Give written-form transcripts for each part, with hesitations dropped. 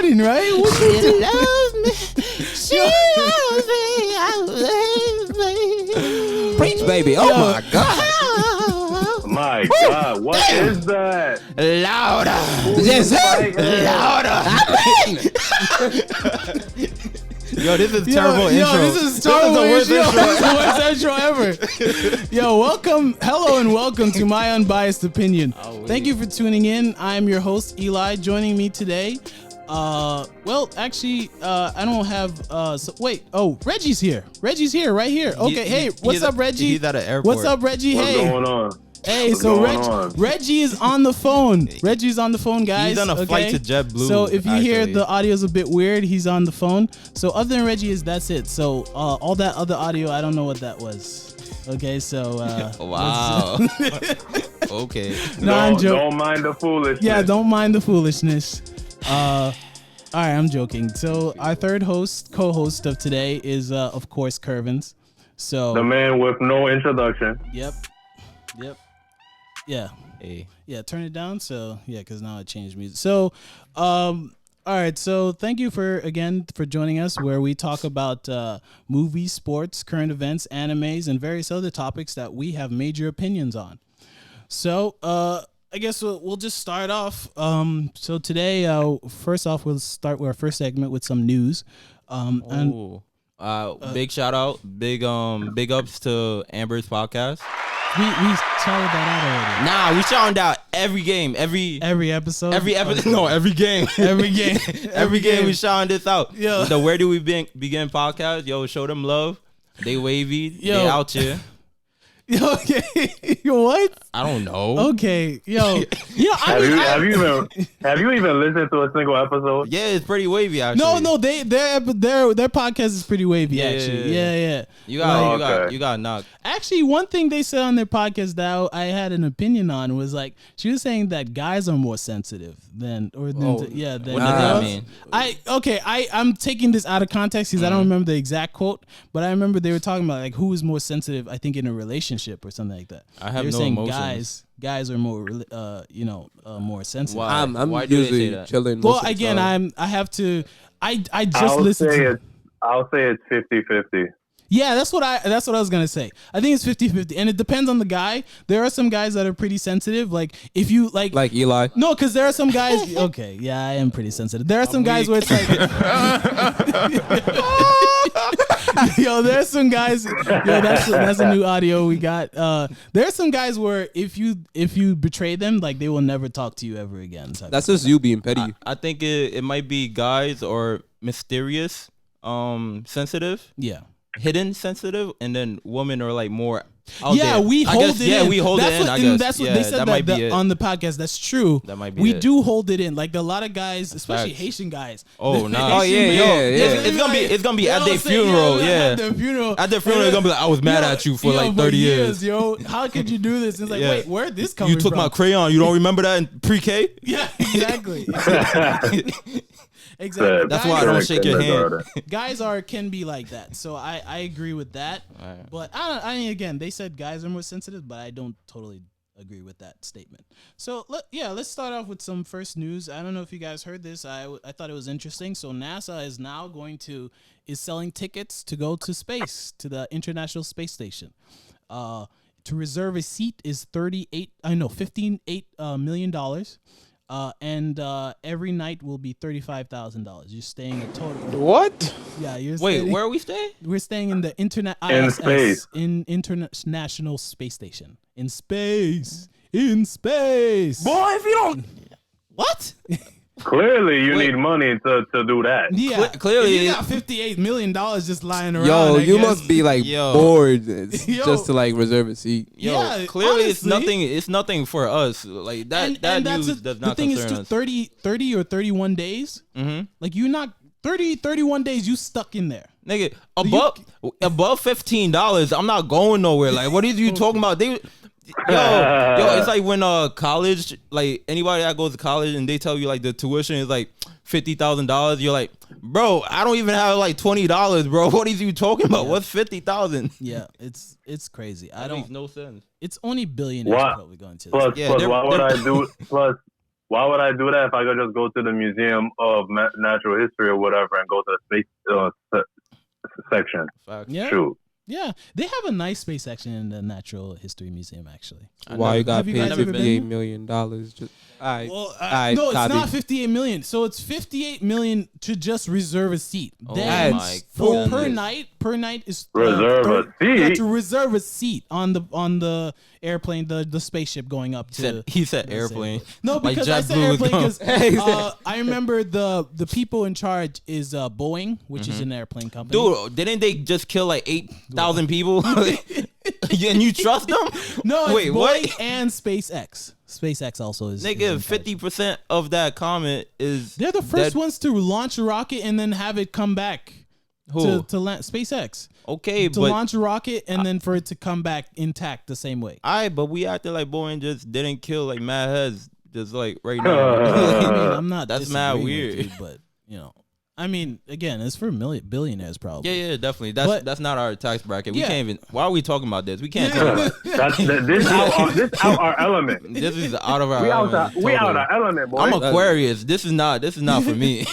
recording, right? What you She loves me. She loves me. Preach, baby. Oh my God. My God, what is that? Louder. Yes, Louder. Yo, this is terrible intro. This is terrible This is the worst intro. This is the worst intro ever. Yo, hello and welcome to My Unbiased Opinion. Thank you for tuning in. I'm your host, Eli. Joining me today, I don't have, Reggie's here. Reggie's here, right here. Okay, hey, what's up, Reggie? He's at an airport. What's up, Reggie? What's Hey. going on? Hey, What's so going on? Reggie is on the phone. Reggie's on the phone, guys. He's on a flight to JetBlue. So if you hear actually. the audio's a bit weird, he's on the phone. So other than Reggie that's it. So all that other audio, I don't know what that was. Okay, so wow. Okay. No, I'm joking. Don't mind the foolishness. Yeah, don't mind the foolishness. All right, I'm joking. So our third co-host of today is of course Curvins. So The man with no introduction. Yep. Yeah. Hey. Yeah, turn it down. So yeah, because now I changed music. So all right, so thank you for joining us, where we talk about movies, sports, current events, animes, and various other topics that we have major opinions on. So I guess we'll just start off. So today, first off, we'll start with our first segment with some news. Big shout out, big ups to Amber's podcast. We shouted that out already. Nah, we shouted out every game, every episode. every episode. No, every game, every game, every game. We shouting this out. Yo. The Where Do We Begin podcast. Yo, show them love. They wavy. Yo. They out here. Okay, what? I don't know. Okay, yo, Have you even listened to a single episode? Yeah, it's pretty wavy actually. No, their podcast is pretty wavy actually. Yeah. You got knocked. Actually, one thing they said on their podcast that I had an opinion on was like she was saying that guys are more sensitive than What does that girls. mean? I'm taking this out of context because I don't remember the exact quote, but I remember they were talking about like who is more sensitive. I think in a relationship or something like that. I have they were no saying emotions. guys are more more sensitive. Why? I'm Why do they say usually that? chilling. Well, most of the again, time. I just listened to. I'll say it's 50-50. Yeah, that's what I was gonna say. I think it's 50-50, and it depends on the guy. There are some guys that are pretty sensitive. Like if you like Eli. no, because there are some guys. Okay, yeah, I am pretty sensitive. There are some guys where it's like, yo, there's some guys. Yo, that's a new audio we got. There are some guys where if you betray them, like they will never talk to you ever again. That's just you being petty. I think it might be guys or mysterious, sensitive. Yeah. Hidden sensitive, and then women are like more out Yeah, there. we hold it in. Yeah, we hold it in. I guess. That's what Yeah, they said might be it. on the podcast. That's true. That might be we it. do hold it in. Like a lot of guys, especially facts. Haitian guys. Oh, nah. Haitian yeah, men, yeah. It's gonna be they at don't their say, funeral. yeah, Yeah, at their funeral. At their funeral, they're gonna be like, I was mad at you for like 30 years. Yo, how could you do this? It's like, Yeah. wait, where'd this come You from? took my crayon. You don't remember that in pre-K? Yeah, exactly. Exactly. That's why I don't shake your hand. Guys can be like that, so I agree with that. Right. But I mean, again, they said guys are more sensitive, but I don't totally agree with that statement. So let's start off with some first news. I don't know if you guys heard this. I thought it was interesting. So NASA is now is selling tickets to go to space, to the International Space Station. To reserve a seat is $15.8 million. And every night will be $35,000. You're staying a total. What? Yeah, Wait, where are we staying? We're staying in the space. International Space Station. In space. Boy, if you don't, what? Clearly, you need money to do that. Yeah, Clearly, if you got $58 million just lying around. Yo, I you guess. must be like Yo. bored Yo. just to like reserve a seat. Yeah, clearly honestly. it's nothing for us. Like that And news that's does the not thing is concern too, us. 30 or 31 days. Mm-hmm. Like you're not 31 days. You stuck in there. Nigga, above $15, I'm not going nowhere. Like, what are you talking about? Yo, it's like when college, like anybody that goes to college and they tell you like the tuition is like $50,000. You're like, bro, I don't even have like $20, bro. What are you talking about? Yeah. What's 50,000? Yeah, it's crazy. That makes no sense. It's only billionaires What? probably going to this. Plus, Yeah, plus they're- why would they're- I do? Plus, Why would I do that if I could just go to the Museum of Natural History or whatever and go to the space section? Facts. Yeah. Shoot. Yeah, they have a nice space section in the Natural History Museum, actually. Why you got Have you paid guys ever been $58 there? million? Just Well, I no, it's copy. not 58 million. So it's 58 million to just reserve a seat. Oh Then my for goodness. per night is Reserve a Yeah, seat? to reserve a seat on the airplane, the spaceship going up to. He said let's say- airplane. No, Like because I said JetBlue was airplane going- because I remember the people in charge is Boeing, which is an airplane company. Dude, didn't they just kill like 8,000 people? And you trust them? no, it's wait, Boeing what? and SpaceX. SpaceX also is. Nigga, is in charge. 50% of that comment is They're the first dead. ones to launch a rocket and then have it come back Who? to land. SpaceX Okay, to but launch a rocket and then for it to come back intact the same way. but we acted like Boeing just didn't kill like mad heads just like right now. I mean, I'm not. That's mad disagreeing with weird. you, but I mean, again, it's for billionaires probably. Yeah, definitely. But- That's not our tax bracket. We Yeah. can't even. Why are we talking about this? We can't talk about This out our element. this. Is out of our. We out element, we out totally. our element, boy. I'm Aquarius. This is not for me.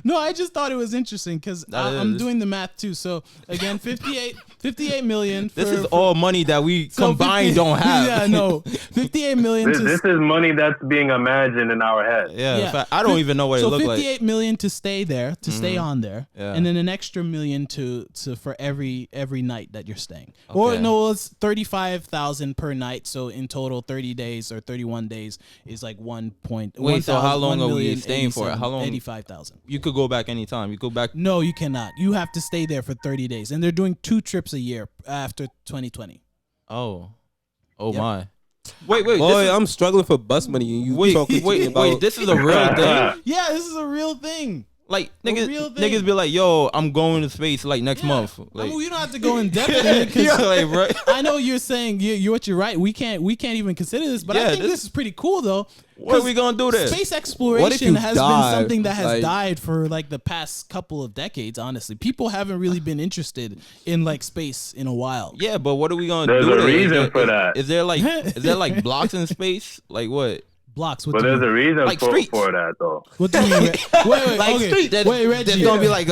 No, I just thought it was interesting because That I'm is. doing the math too. So again, 58 million. This for- is all money that we so combined 50 don't have. Yeah, no, 58 million. This is money that's being imagined in our head. Yeah, Yeah. in fact, I don't even know what so it looked like. 58 million to stay there, to stay on there, Yeah. and then an extra million to for every night that you're staying. Or Okay. no, it's 35,000 per night. So in total, 30 days or 31 days is like 1 point. Wait, so how long are we 1,087,000, staying for? How long? 85,000. You could go back anytime. You go back. No, you cannot. You have to stay there for 30 days, and they're doing 2 trips a year after 2020. Oh Yep. my. Wait. Boy, I'm struggling for bus money, and you talking to me about Wait. This is a real thing. Yeah, this is a real thing. Like real thing. niggas be like, yo, I'm going to space like next month. Like, I mean, you don't have to go in depth in it 'cause yeah, like, bro. I know you're saying you're right. We can't even consider this, but I Yeah, think this is pretty cool though. What are we gonna do there? Space What if exploration you has die? been something that has Like- died for like the past couple of decades. Honestly, people haven't really been interested in like space in a while. Yeah, but what are we gonna There's do? a there? reason for that. Is there like blocks in space? Like what? Blocks. What But do you there's a mean? reason Like for streets. that, though. What do you mean? Wait, Like okay. street? Wait, Reggie. There's gonna be like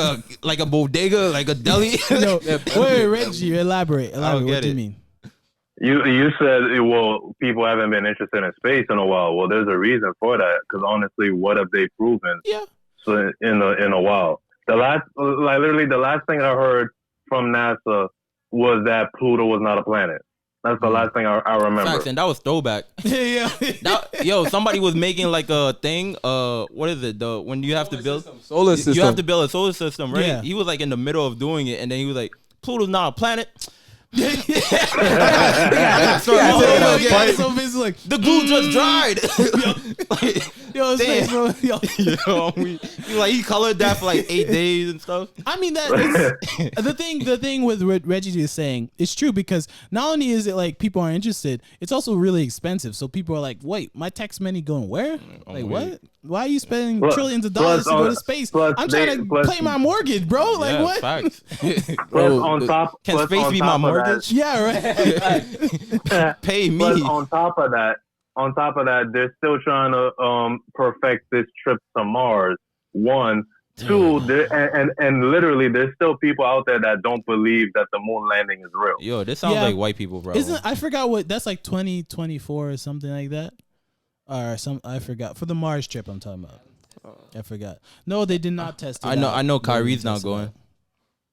a bodega, like a deli. No, wait, Reggie. Elaborate. What get do you it. mean? You said, well, people haven't been interested in space in a while. Well, there's a reason for that. Because honestly, what have they proven? Yeah. So in a while, literally the last thing I heard from NASA was that Pluto was not a planet. That's the last thing I remember. Facts, and that was throwback. Yeah. Yo, somebody was making like a thing. What is it? When you have to build solar system. You have to build a solar system, right? Yeah. He was like in the middle of doing it, and then he was like, "Pluto's not a planet." So busy like The glue just dried. yo, it's Damn. like, bro, yo. He colored that for like 8 days and stuff. I mean that is, the thing with what Reggie is saying is true because not only is it like people are interested, it's also really expensive. So people are like, wait, my tax money going where? Like what? Why are you spending Plus- trillions of dollars plus, to go to space? plus I'm trying they- to plus- pay my mortgage, bro. Like Yeah, what? Facts. Plus, Bro, on top, Can plus space on be my top of mortgage? Yeah, right. that- Pay me. Plus, on top of that, they're still trying to perfect this trip to Mars. One, two, and literally, there's still people out there that don't believe that the moon landing is real. Yo, this sounds Yeah. like white people, bro. Isn't I forgot what that's like 2024 or something like that, or I forgot for the Mars trip I'm talking about. I forgot. No, they did not test it. I know. out. I know. They didn't Kyrie's not test it going. out.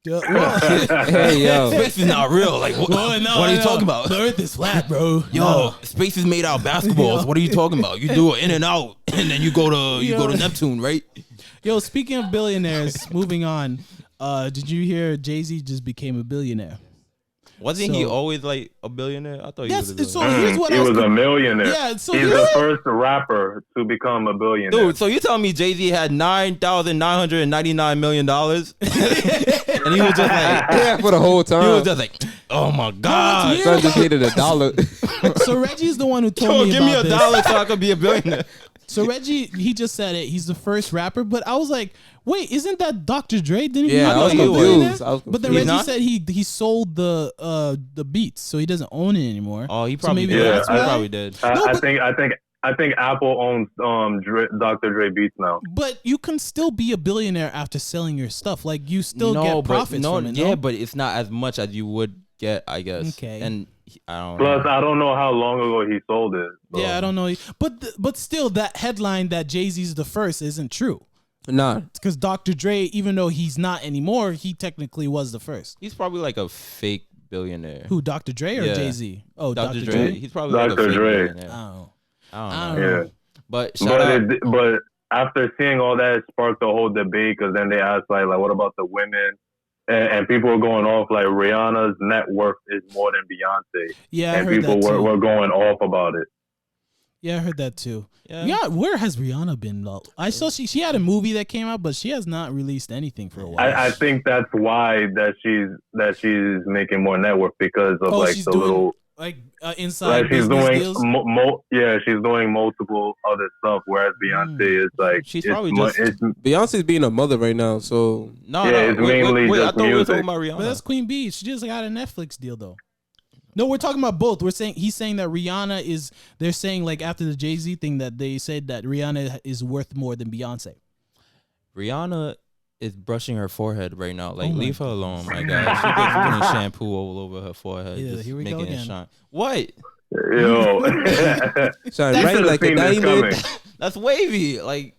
Yeah, well, Hey, yo. Space is not real. Like, what, well, no, what are you no. talking about? The Earth is flat, bro. Yo, No. space is made out of basketballs. Yo. What are you talking about? You do it in and out, and then you go to Neptune, right? Yo, speaking of billionaires, moving on. Did you hear Jay-Z just became a billionaire? Wasn't he So- always like a billionaire? I thought he was a Yes. So billionaire. here's what He I was a millionaire. Yeah. So He's here's the first rapper to become a billionaire. Dude, so you telling me Jay-Z had $9,999 million, and he was just like, Yeah, for the whole he was time. just like, oh my god, weird? Son just needed $1. So Reggie's the one who told yo, me give me about $1 this. so I could be a billionaire. So Reggie, he just said it. He's the first rapper, but I was like, wait, isn't that Dr. Dre? Didn't he? Yeah, become I was a billionaire? confused. I was But then confused. Reggie He's said he sold the beats, so he doesn't own it anymore. Oh, he So probably maybe did. Yeah, that's He why. probably did. No, I but- think I think Apple owns Dr. Dre Beats now. But you can still be a billionaire after selling your stuff. Like you still get profits from it. Yeah, but it's not as much as you would get, I guess. Okay. And I don't Plus, know. I don't know how long ago he sold it. So. Yeah, I don't know. But still, that headline that Jay-Z's the first isn't true. Nah. Because Dr. Dre, even though he's not anymore, he technically was the first. He's probably like a fake billionaire. Who, Dr. Dre or Yeah. Jay-Z? Oh, Dr. Dr. Dre. Dre. He's probably like a Dr. fake Dre. billionaire. Oh. I don't know. Yeah. But shout out. But after seeing all that, it sparked a whole debate because then they asked like what about the women? And people were going off like Rihanna's net worth is more than Beyonce. Yeah, I and heard people that too. were going off about it. Yeah, I heard that too. Yeah. Where has Rihanna been though? I saw she had a movie that came out, but she has not released anything for a while. I think that's why she's making more net worth because of like she's the doing, little like inside like she's business doing deals. she's doing multiple other stuff, whereas Beyonce is like She's it's probably mo- just- it's, Beyonce's being a mother right now, so No, Yeah, no. it's mainly wait, I just thought we were music. talking about Rihanna. But that's Queen Bee. She just got a Netflix deal though. No, we're talking about both. He's saying that Rihanna is. They're saying like after the Jay-Z thing that they said that Rihanna is worth more than Beyonce. Rihanna is brushing her forehead right now. Like, Oh my leave her alone, my God. She's just putting shampoo all over her forehead. Yeah, just here we go making it again. shine. What? yo. shine You right should've like a seen this diamond. coming. That's wavy. Like,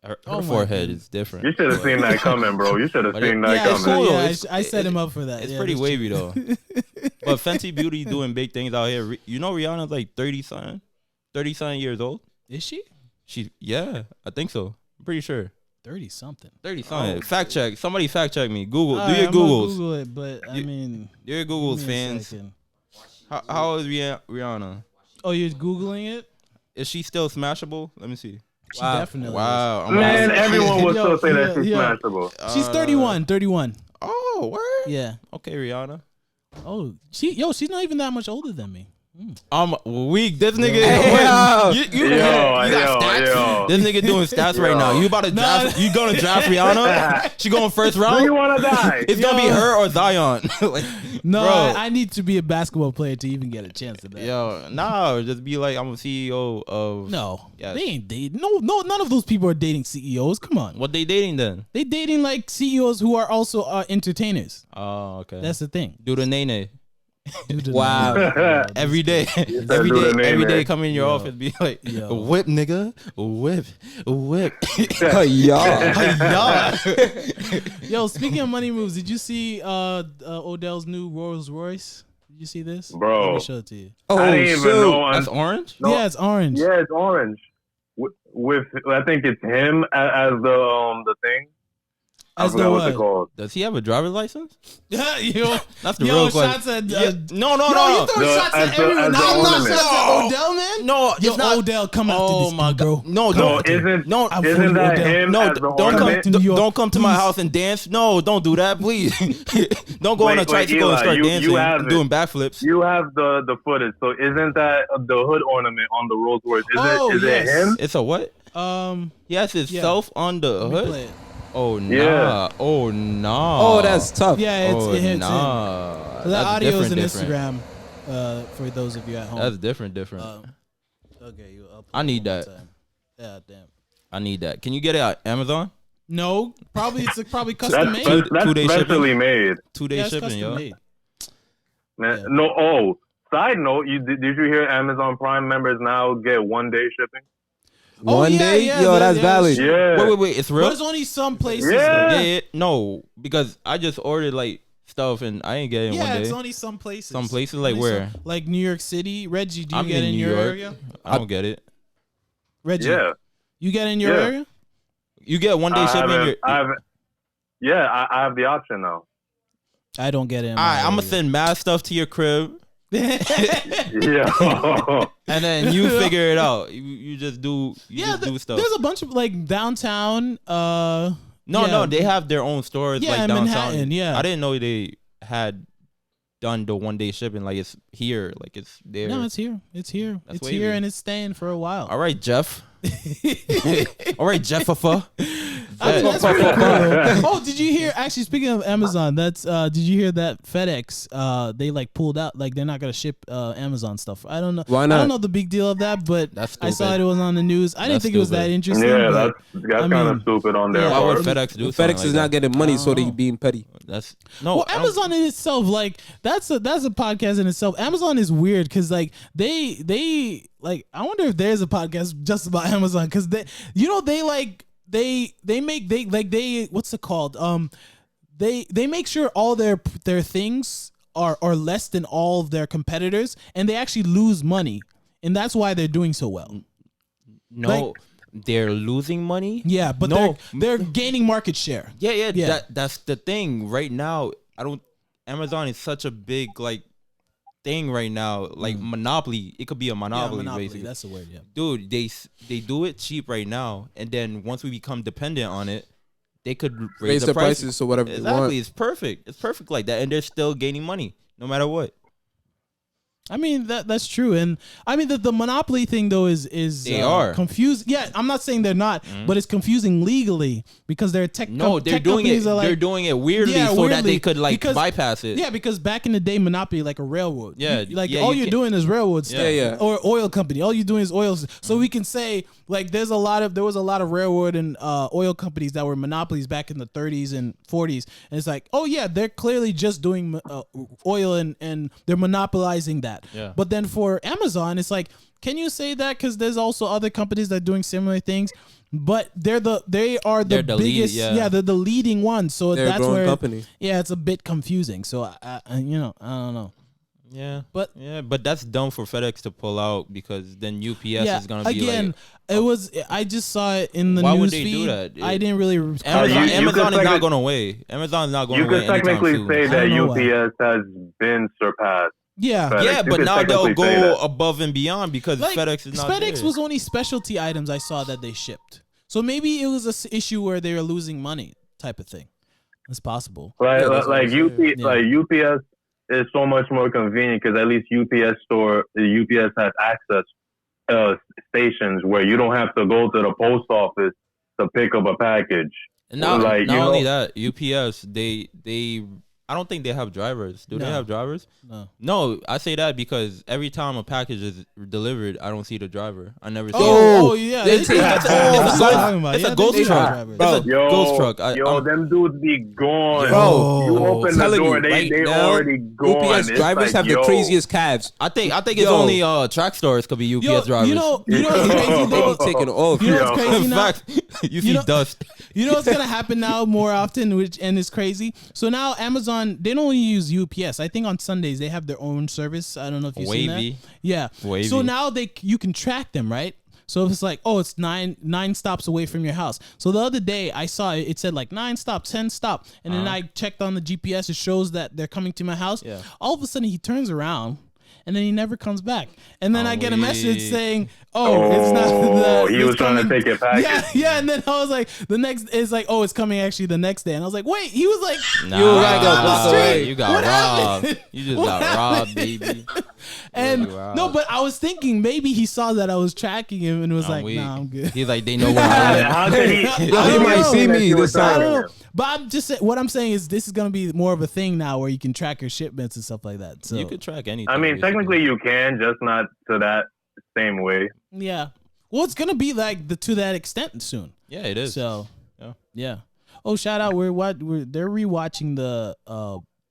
her Oh my forehead goodness. is different. You should have But seen that coming, bro. You should have But seen it- that Yeah, it's coming. cool. yeah, It's- I set him up for that. It's Yeah, pretty that's wavy, though. But Fenty Beauty doing big things out here. You know Rihanna's like 30-something years old? Is she Yeah, I think so. I'm pretty sure. 30 something? 30-something. Fact check. Somebody fact check me. Google. All Do right, your I'm gonna Googles. Google it, but I mean, Do your give Googles, me a fans. second. How old is Rihanna? Oh, you're googling it? Is she still smashable? Let me see. She definitely. Wow. I'm Man, gonna- everyone would Yo, still say that she's yeah. smashable. Is. She's 31. 31. Oh, word? Yeah. Okay, Rihanna. Oh, she's not even that much older than me. I'm weak. This nigga. Yo. You got stats? Yo. This nigga doing stats right Yo. now. You about to draft? You gonna draft Rihanna? She going first Do you round? want to die? It's gonna be her or Zion. Like, No, bro. I need to be a basketball player to even get a chance at that. Yo, nah, just be like, I'm a CEO of. No, Yes. they ain't dating. No, none of those people are dating CEOs. Come on, What they dating then? they dating like CEOs who are also entertainers. Oh, okay. That's the thing. do the nene Dude, Wow. every day. said every do the day. nene. Every day, come in your Yo. office, be like, Yo. whip, nigga, whip, whip. Yeah. Yo, speaking of money moves, did you see Odell's new Rolls Royce? Did you see this? Bro. Let me show it to you. Oh, I didn't even shoot. know. That's orange. No. Yeah, it's orange. Yeah, it's orange. With I think it's him as the thing. I As the forgot what what? they called. Does he have a driver's license? Yeah, yo, That's the yo, real shots question. at, Yeah. No, no, yo, no. you throwing The- shots as at the- everyone. as the I'm not ornament. shots at Odell, man. No, Yo, it's not. Odell, come after Oh this my dude, bro. God. No, Come don't. after him. Isn't No, I'm isn't fully that Odell. him No, as the don't come. ornament? to New York, Don't come to my please. house and dance. No, don't do that, please. Don't go on a Wait, tricycle and Eli, start you dancing have and it. doing backflips. You have the footage, so isn't that the hood ornament on the Rolls Royce? Is yes. it him? It's a what? He has himself on the Let me hood. play it. Oh nah. Yeah. Oh nah. Oh, that's tough. Yeah, it's, oh it hits nah. him. The That's audio is different, on different. Instagram for those of you at home. That's different. Okay, I'll play I it need one more that. time. Yeah, damn. I need that. Can you get it on Amazon? No, probably it's probably custom made. That's Two-day specially made. 2-day Yeah, it's shipping, custom yo. made. Man, Yeah. no. Oh, side note, did you hear Amazon Prime members now get 1-day shipping? Oh, One yeah, day? yeah, Yo, the- that's yeah, valid. Yeah. Wait. It's But real. there's only some places. Yeah. though. Yeah. No, because I just ordered like stuff and I ain't getting Yeah, one it's day. only some places. Some places, like Only where? like New York City. Reggie, do you I'm get in in New your York. area? I don't get it. Reggie, Yeah. you get in your Yeah. area? You get 1-day shipping. I have the option now. I don't get it. All right, I'm gonna send mad stuff to your crib, Yeah. and then you figure it out. You just do. You just do stuff. There's a bunch of like downtown. No, yeah. they have their own stores Yeah, like in downtown. Manhattan, yeah. I didn't know they had done the 1-day shipping. Like it's here, like it's there. No, it's here. It's here. That's it's wavy. here, and it's staying for a while. All right, Jeff. All right, Jeffifer. I mean, that's pretty cool. Oh, did you hear? Actually, speaking of Amazon, did you hear that FedEx they like pulled out, like they're not gonna ship Amazon stuff. I don't know. Why not? I don't know the big deal of that, but That's I saw stupid. it was on the news. I didn't think it was that interesting. Yeah, but, that's I kind of mean, stupid on their yeah. Why would part. FedEx do something FedEx like is that? not getting money, so they know. being petty. That's no. Well, I don't- Amazon in itself, like that's a podcast in itself. Amazon is weird because like they like I wonder if there's a podcast just about Amazon because they make what's it called they make sure all their things are less than all of their competitors and they actually lose money and that's why they're doing so well. No, like- they're losing money. Yeah, but No. they're gaining market share. Yeah. Yeah. That's the thing. Right now, Amazon is such a big like thing right now. Like monopoly. It could be a monopoly, basically. That's the word. Yeah. Dude, they do it cheap right now, and then once we become dependent on it, they could raise Raise the prices so whatever they want. Exactly, it's perfect. It's perfect like that, and they're still gaining money no matter what. I mean that's true, and I mean the monopoly thing though is They are. confused. Yeah, I'm not saying they're not, but it's confusing legally because they're tech. No, they're tech doing it. companies are like, They're doing it weirdly Yeah, so that weirdly, they could like because- bypass it. Yeah, because back in the day, monopoly like a railroad. Yeah, like yeah, all you you're can- doing is railroad stuff. Yeah. Or oil company. All you're doing is oil. So we can say like there was a lot of railroad and oil companies that were monopolies back in the 30s and 40s, and it's like, oh yeah, they're clearly just doing oil and they're monopolizing that. Yeah. But then for Amazon, it's like, can you say that? Because there's also other companies that are doing similar things, but they are the They're the lead, biggest. yeah. They're the leading ones. So They're a that's growing where company. yeah, it's a bit confusing. So I don't know. Yeah, But- but that's dumb for FedEx to pull out because then UPS Yeah, is gonna be again, like, I just saw it in the Why news would they do feed. that? I didn't really. Amazon, you Amazon could is not technic- going away. Amazon is not going You away could technically anytime soon. say that I don't know why. UPS has been surpassed. Yeah, FedEx. Yeah, You but could now they'll technically say go that. above and beyond because like FedEx is not FedEx there. was only specialty items I saw that they shipped. So maybe it was a issue where they were losing money, type of thing. It's possible. Like, Yeah, that's what I'm saying. Yeah. like UPS is so much more convenient because at least UPS has access stations where you don't have to go to the post office to pick up a package. And not, like, not you only know- that, UPS they I don't think they have drivers. Do they No. have drivers? No. No, I say that because every time a package is delivered, I don't see the driver. I never see. Oh yeah, they it's take- that's it's what a I'm ghost- talking about. it's a Yeah, ghost they do truck. have drivers. Bro, It's a ghost truck. I'm- Them dudes be gone. Bro, you open the telling door, you, they right they now, already gone. UPS It's drivers like, have the yo. craziest calves. I think it's Yo. only track stores could be UPS drivers. You know what's crazy? They be taking off. You know what's Yo. crazy in now? fact, you see know- dust. You know what's gonna happen now more often, and it's crazy. So now Amazon, they don't only use UPS. I think on Sundays they have their own service. I don't know if you've seen Wavy. that. Yeah. Wavy. So now you can track them, right? So if it's like, oh, it's nine stops away from your house. So the other day I saw it said like 9 stop, 10 stop, and then I checked on the GPS. It shows that they're coming to my house. Yeah. All of a sudden he turns around. And then he never comes back. And then I get a message wee. saying, "Oh, it's not." He it's was trying to coming- take your package. Yeah. And then I was like, it's like, oh, it's coming actually the next day. And I was like, wait, he was like, Nah, You gotta go down the block street. away. You got What robbed. happened? You just What got happened? robbed, baby. And Wow. no, but I was thinking maybe he saw that I was tracking him and was I'm like, weak. nah, I'm good. He's like, they know where I live. How could he? Yo, how he could might know see that me you were this time. I tracking don't know. him? But I'm just what I'm saying is this is gonna be more of a thing now where you can track your shipments and stuff like that. So You could track anything. I mean, basically. technically you can, just not to that same way. yeah. Well, it's gonna be like to that extent soon. Yeah, it is. So Yeah. yeah. Oh, shout out! They're rewatching the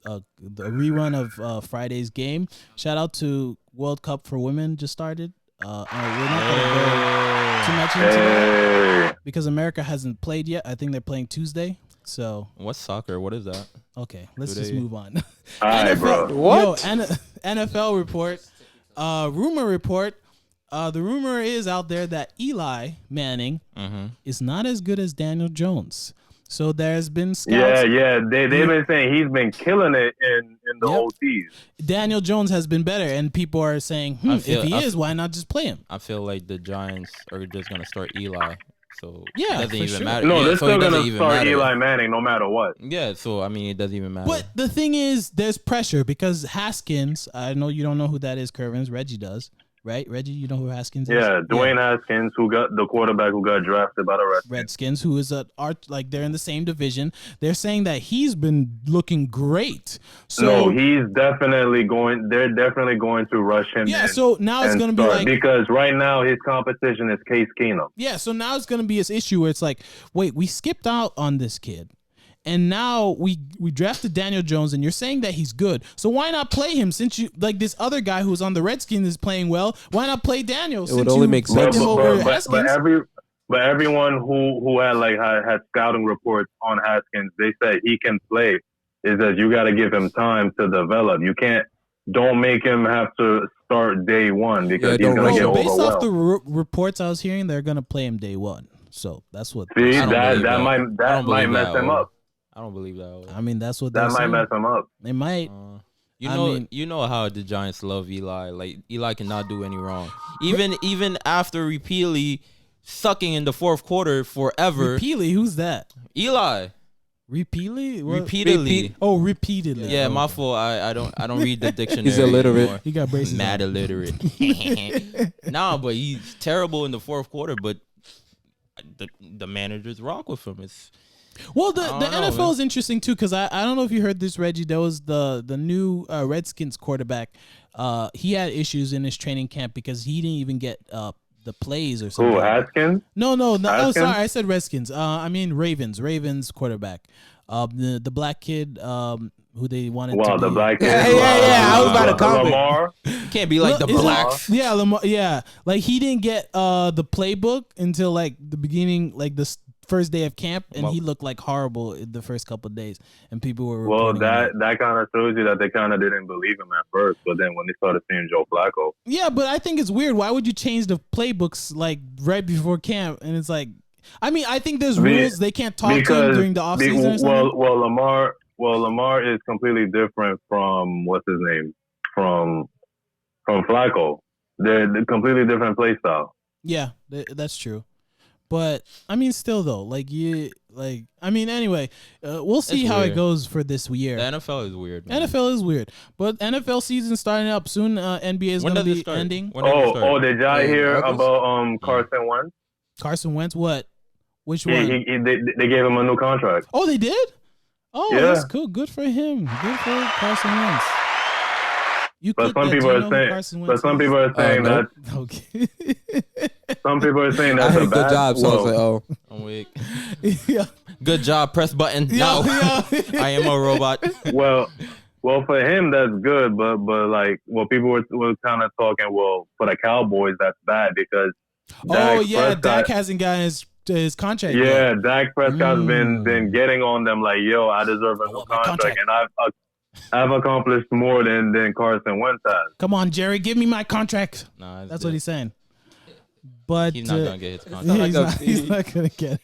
rerun of Friday's game. Shout out to World Cup for Women just started. We're not gonna go too much into that Hey, because America hasn't played yet. I think they're playing Tuesday. So What's soccer? What is that? okay, let's Do just they- move on. all right, bro. What? Yo, NFL report, rumor report. The rumor is out there that Eli Manning Mm-hmm. is not as good as Daniel Jones. So there's been scouts. Yeah. They've been saying he's been killing it in the Yep. OTs. Daniel Jones has been better, and people are saying, if he is, why not just play him? I feel like the Giants are just gonna start Eli. So Yeah, it doesn't for even sure. matter. No, Yeah, they're so it still doesn't gonna even start matter. Eli Manning no matter what. Yeah, so I mean, it doesn't even matter. But the thing is, there's pressure because Haskins, I know you don't know who that is, Curvins, Reggie does. right? Reggie, you know who Haskins is? Yeah, Dwayne Haskins, who got the quarterback who got drafted by the Redskins, who is like they're in the same division. They're saying that he's been looking great. So no, he's definitely going. They're definitely going to rush him. yeah. So now it's going to be like, because right now his competition is Case Keenum. yeah. So now it's going to be this issue where it's like, wait, we skipped out on this kid. And now we drafted Daniel Jones, and you're saying that he's good. So why not play him since you like this other guy who's on the Redskins is playing well? Why not play Daniel? It would only make sense. But everyone who had scouting reports on Haskins, they said he can play. Is that you got to give him time to develop. You don't make him have to start day one because he's gonna get overwhelmed. Based off the reports I was hearing, they're gonna play him day one. So that's what. See, that might mess him up. I don't believe that. I mean, that's what that might mess him up. They might. You know how the Giants love Eli. Like Eli cannot do any wrong. Even after repeatedly sucking in the fourth quarter forever. Repeatedly, who's that? Eli. Repeatedly. Repeatedly. Yeah, my fault. I don't read the dictionary. He's illiterate. Anymore. He got braces. Mad illiterate. Nah, but he's terrible in the fourth quarter. But the managers rock with him. Well, the NFL is interesting too because I don't know if you heard this, Reggie. There was the new Redskins quarterback. He had issues in his training camp because he didn't even get the plays or something. Who, Haskins? No. Haskins? Oh, sorry, I said Redskins. I mean Ravens quarterback. The black kid who they wanted. Wow, to the be. black kid. Yeah. I was about to comment. Lamar. Can't be like the blacks. Yeah, Lamar. Yeah, like he didn't get the playbook until like the beginning, like the first day of camp, and he looked like horrible in the first couple of days, and people were. Well, that kind of shows you that they kind of didn't believe him at first, but then when they started seeing Joe Flacco. Yeah, but I think it's weird. Why would you change the playbooks like right before camp? And it's like, I mean, I think there's rules they can't talk to him during the offseason. Lamar is completely different from what's his name from Flacco. They're completely different play style. Yeah, that's true. But I mean, still though, anyway, we'll see how it goes for this year. The NFL is weird. Man. NFL is weird, but NFL season starting up soon. NBA is going to be ending. Did y'all hear about Carson Wentz? Carson Wentz, what? Which one? They gave him a new contract. Oh, they did? Oh, yeah. That's cool. Good for him. Good for Carson Wentz. Some people are saying that. Okay. Some people are saying that's a bad. Good job. So I was like, oh, I'm weak. Yeah. Good job. Press button. No, I am a robot. Well, for him that's good, but people were kind of talking. Well, for the Cowboys that's bad because. Dak hasn't gotten his contract. Yeah, yet. Dak Prescott's been getting on them like, yo, I deserve a new contract, and I've accomplished more than Carson Wentz has. Come on, Jerry, give me my contract. Nah, that's what he's saying. But he's not gonna get his contract. He's not gonna get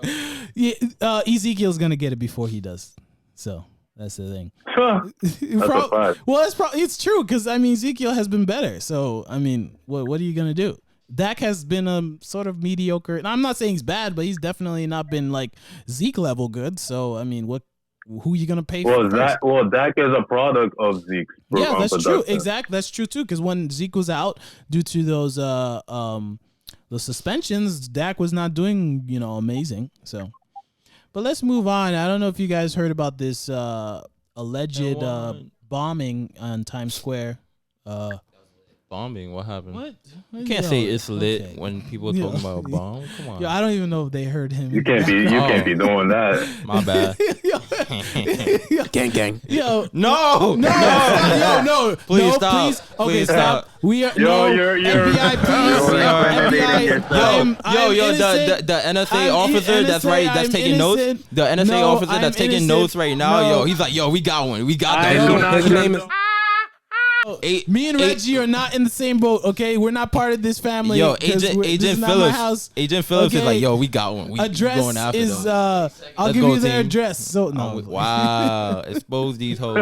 it. Ezekiel's gonna get it before he does. So that's the thing. That's a fact. Well, it's true because I mean Ezekiel has been better. So I mean, what are you gonna do? Dak has been sort of mediocre. And I'm not saying he's bad, but he's definitely not been like Zeke level good. So I mean, who are you gonna pay for? Dak is a product of Zeke. Yeah, that's true. Exactly, that's true too. Because when Zeke was out due to those the suspensions, Dak was not doing amazing. So, but let's move on. I don't know if you guys heard about this alleged bombing on Times Square. Bombing? What happened? What? You can't say it's lit when people are talking about a bomb. Come on. Yo, I don't even know if they heard him. You can't be doing that. My bad. Gang. Yo, no. Please stop. Please. Okay, stop. We are you're FBI, please. FBI. The NSA officer that's taking notes. The NSA officer that's taking notes right now. Yo, he's like, yo, we got one. We got that. His name is. Me and Reggie are not in the same boat, okay? We're not part of this family. Yo, Agent Phillips. Agent Phillips is like, yo, we got one. We address going after is them. I'll give you their address. So no. Wow. Expose these hoes.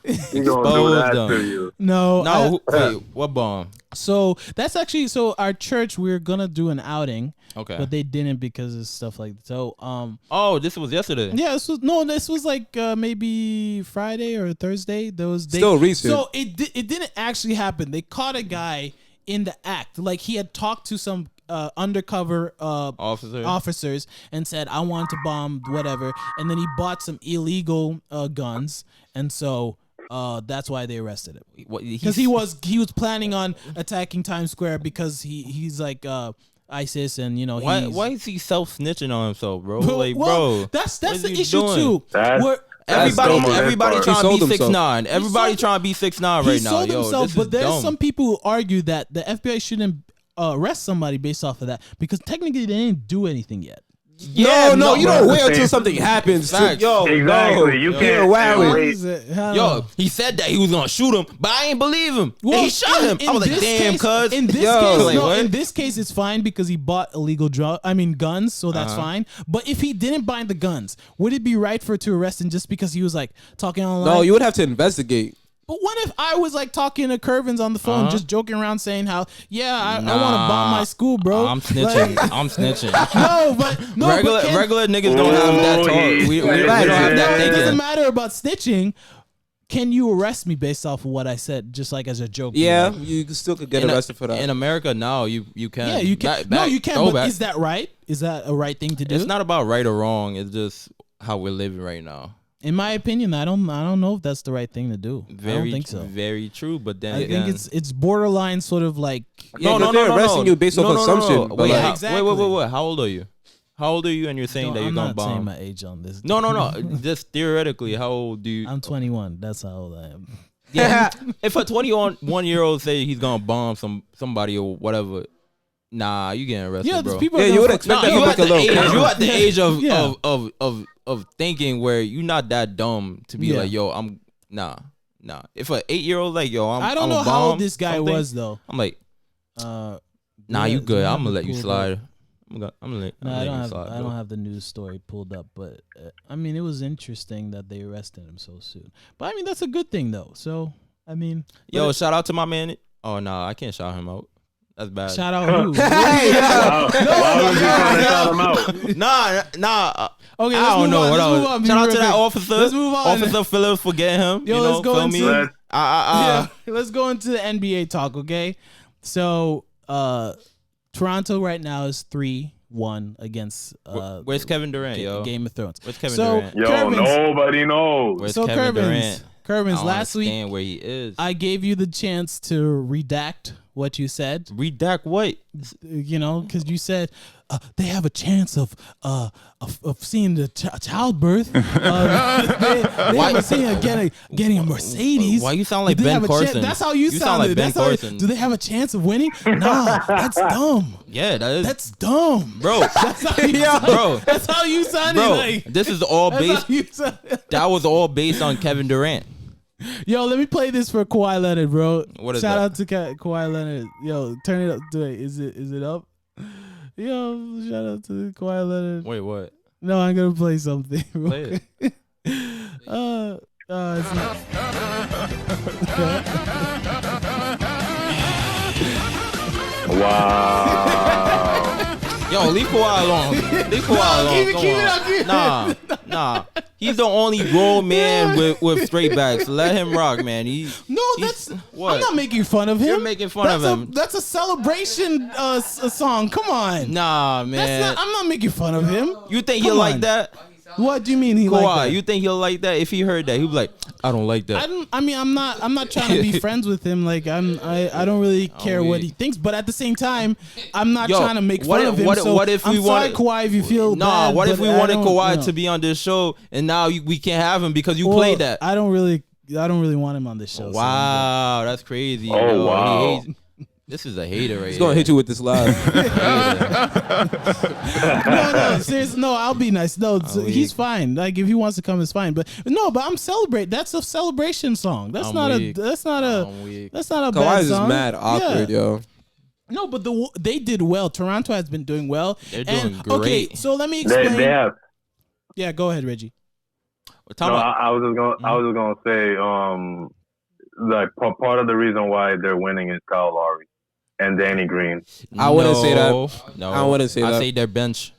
He's gonna do that to you. No. Wait, what bomb? So that's actually our church. We're gonna do an outing, Okay. but they didn't because of stuff like that. So Oh, this was yesterday. yeah, this was like maybe Friday or Thursday. Still recent. So it didn't actually happen. They caught a guy in the act, like he had talked to some undercover officers and said, I want to bomb whatever, and then he bought some illegal guns, and so that's why they arrested him, because he was planning on attacking Times Square because he's like ISIS, and you know why is he self snitching on himself, bro? Like, well, bro, that's what is the he issue doing? too. Everybody trying to be 6'9". Everybody sold- trying to be 6'9" right He now. sold Yo, himself, this but is there's dumb. some people who argue that the FBI shouldn't arrest somebody based off of that because technically they didn't do anything yet. Yeah, no, you don't wait Facts. until something happens. Facts. Yo, Exactly. no, You you're can't wilding. wait. Yo, he said that he was gonna shoot him, but I ain't believe him. And he shot him. I was like, damn, cuz. In this Yo. case, Like, what? in this case, it's fine because he bought illegal guns, so that's fine. But if he didn't buy the guns, would it be right to arrest him just because he was like talking online? No, you would have to investigate. But what if I was like talking to Curvins on the phone, just joking around, saying how, I want to bomb my school, bro. I'm snitching. Like, I'm snitching. Regular niggas don't have that talk. We don't have that it doesn't thinking. matter about snitching. Can you arrest me based off of what I said, just like as a joke? Yeah, you still could get arrested for that. In America now, you can. Yeah, you can. No, you can. But is that right? Is that a right thing to do? It's not about right or wrong. It's just how we're living right now. In my opinion, I don't know if that's the right thing to do. I don't think so. Very true. But then I think it's borderline, sort of like Yeah, they're arresting you based off assumption. But Wait, like, exactly. wait. How old are you? How old are you? And you're saying that you're I'm gonna not bomb? saying my age on this. No. Just theoretically, how old do you? I'm 21. That's how old I am. Yeah. If a 21-year-old say he's gonna bomb somebody or whatever, nah, you getting arrested, Yeah, bro. there's people. yeah, you would expect that you to at make a the little. age. You at the age of Yeah. of thinking where you're not that dumb to be Yeah. like, yo, I'm nah. If an 8-year-old like, yo, I don't I'm know a how bomb old this guy something, was though. I'm like, Uh, nah, you good. I'm gonna let you pulled slide. up. I'm gonna let No, I don't you have. slide. I bro. don't have the news story pulled up, but I mean, it was interesting that they arrested him so soon. But I mean, that's a good thing though. So I mean, Yo, shout out to my man. Oh nah, I can't shout him out. That's bad. shout out who? Why would you trying to shout him out? Nah. Okay, I don't know what Let's else. move on. Shout out Real to that quick. officer. Let's move on. Officer Phillips for getting him. Yo, you let's know, go feel into- me? Let's- Yeah, let's go into the NBA talk, okay? So, Toronto right now is 3-1 against Where's Kevin Durant, yo? Game of Thrones. Where's Kevin So, Durant? Yo, Curvins. nobody knows. Where's So Kevin Curvins, Durant? I don't last week understand where he is. I gave you the chance to redact what you said. Redact what? You know, because you said they have a chance of seeing the childbirth. They have a chance of getting a Mercedes. Why you sound like Do they Ben have a chance? Carson? That's how you sound sounded. like Ben That's how. Carson. Do they have a chance of winning? Nah, that's dumb. Yeah, that is. That's dumb. Bro, That's how you sounded. bro, That's how you sounded. bro. Like, This is all that's based. how you sounded. That was all based on Kevin Durant. Yo, let me play this for Kawhi Leonard, bro. What is Shout that? out to Kawhi Leonard. Yo, turn it up. Wait, is it up? Yo, shout out to Kawhi Leonard. Wait, what? No, I'm gonna play something. real Play it. quick. It's not. Wow. Yo, leave Kawhi alone. Leave Kawhi alone. keep it- Come keep it on. up, keep it Nah. He's the only grown man with straight backs. Let him rock, man. No, He's- that's. what? I'm not making fun of him. You're making fun of him. That's a celebration song. Come on. Nah, That's man. not, I'm not making fun of him. You think Come he'll like on. that? What do you mean he Kawhi, like that? you think he'll like that? If he heard that, he'll be like, I don't like that. I'm not trying to be friends with him. Like I don't really care what he thinks. But at the same time, I'm not Yo, trying to make what fun if- of him. what- so what if we I'm sorry, wanted- Kawhi, if you feel Nah, bad. what if but we I wanted don't- Kawhi no. to be on this show and now we can't have him because you Well, played that? I don't really want him on this show. so- Wow, that's crazy. Oh, yo. wow. This is a hater right He's gonna here. hit you with this live. no, seriously, no. I'll be nice. No, he's weak. fine. Like if he wants to come, it's fine. But no, but I'm celebrate. That's a celebration song. That's I'm not weak. a. That's not a. I'm weak. That's not a Kawhi bad is just song. mad awkward, Yeah. yo. No, but they did well. Toronto has been doing well. They're doing and, Okay, great. so let me They explain. have. Yeah, go ahead, Reggie. Time No, out. I was just gonna say, like part of the reason why they're winning is Kyle Lowry. and Danny Green. I wouldn't say that. No, I wouldn't say that. I say their bench.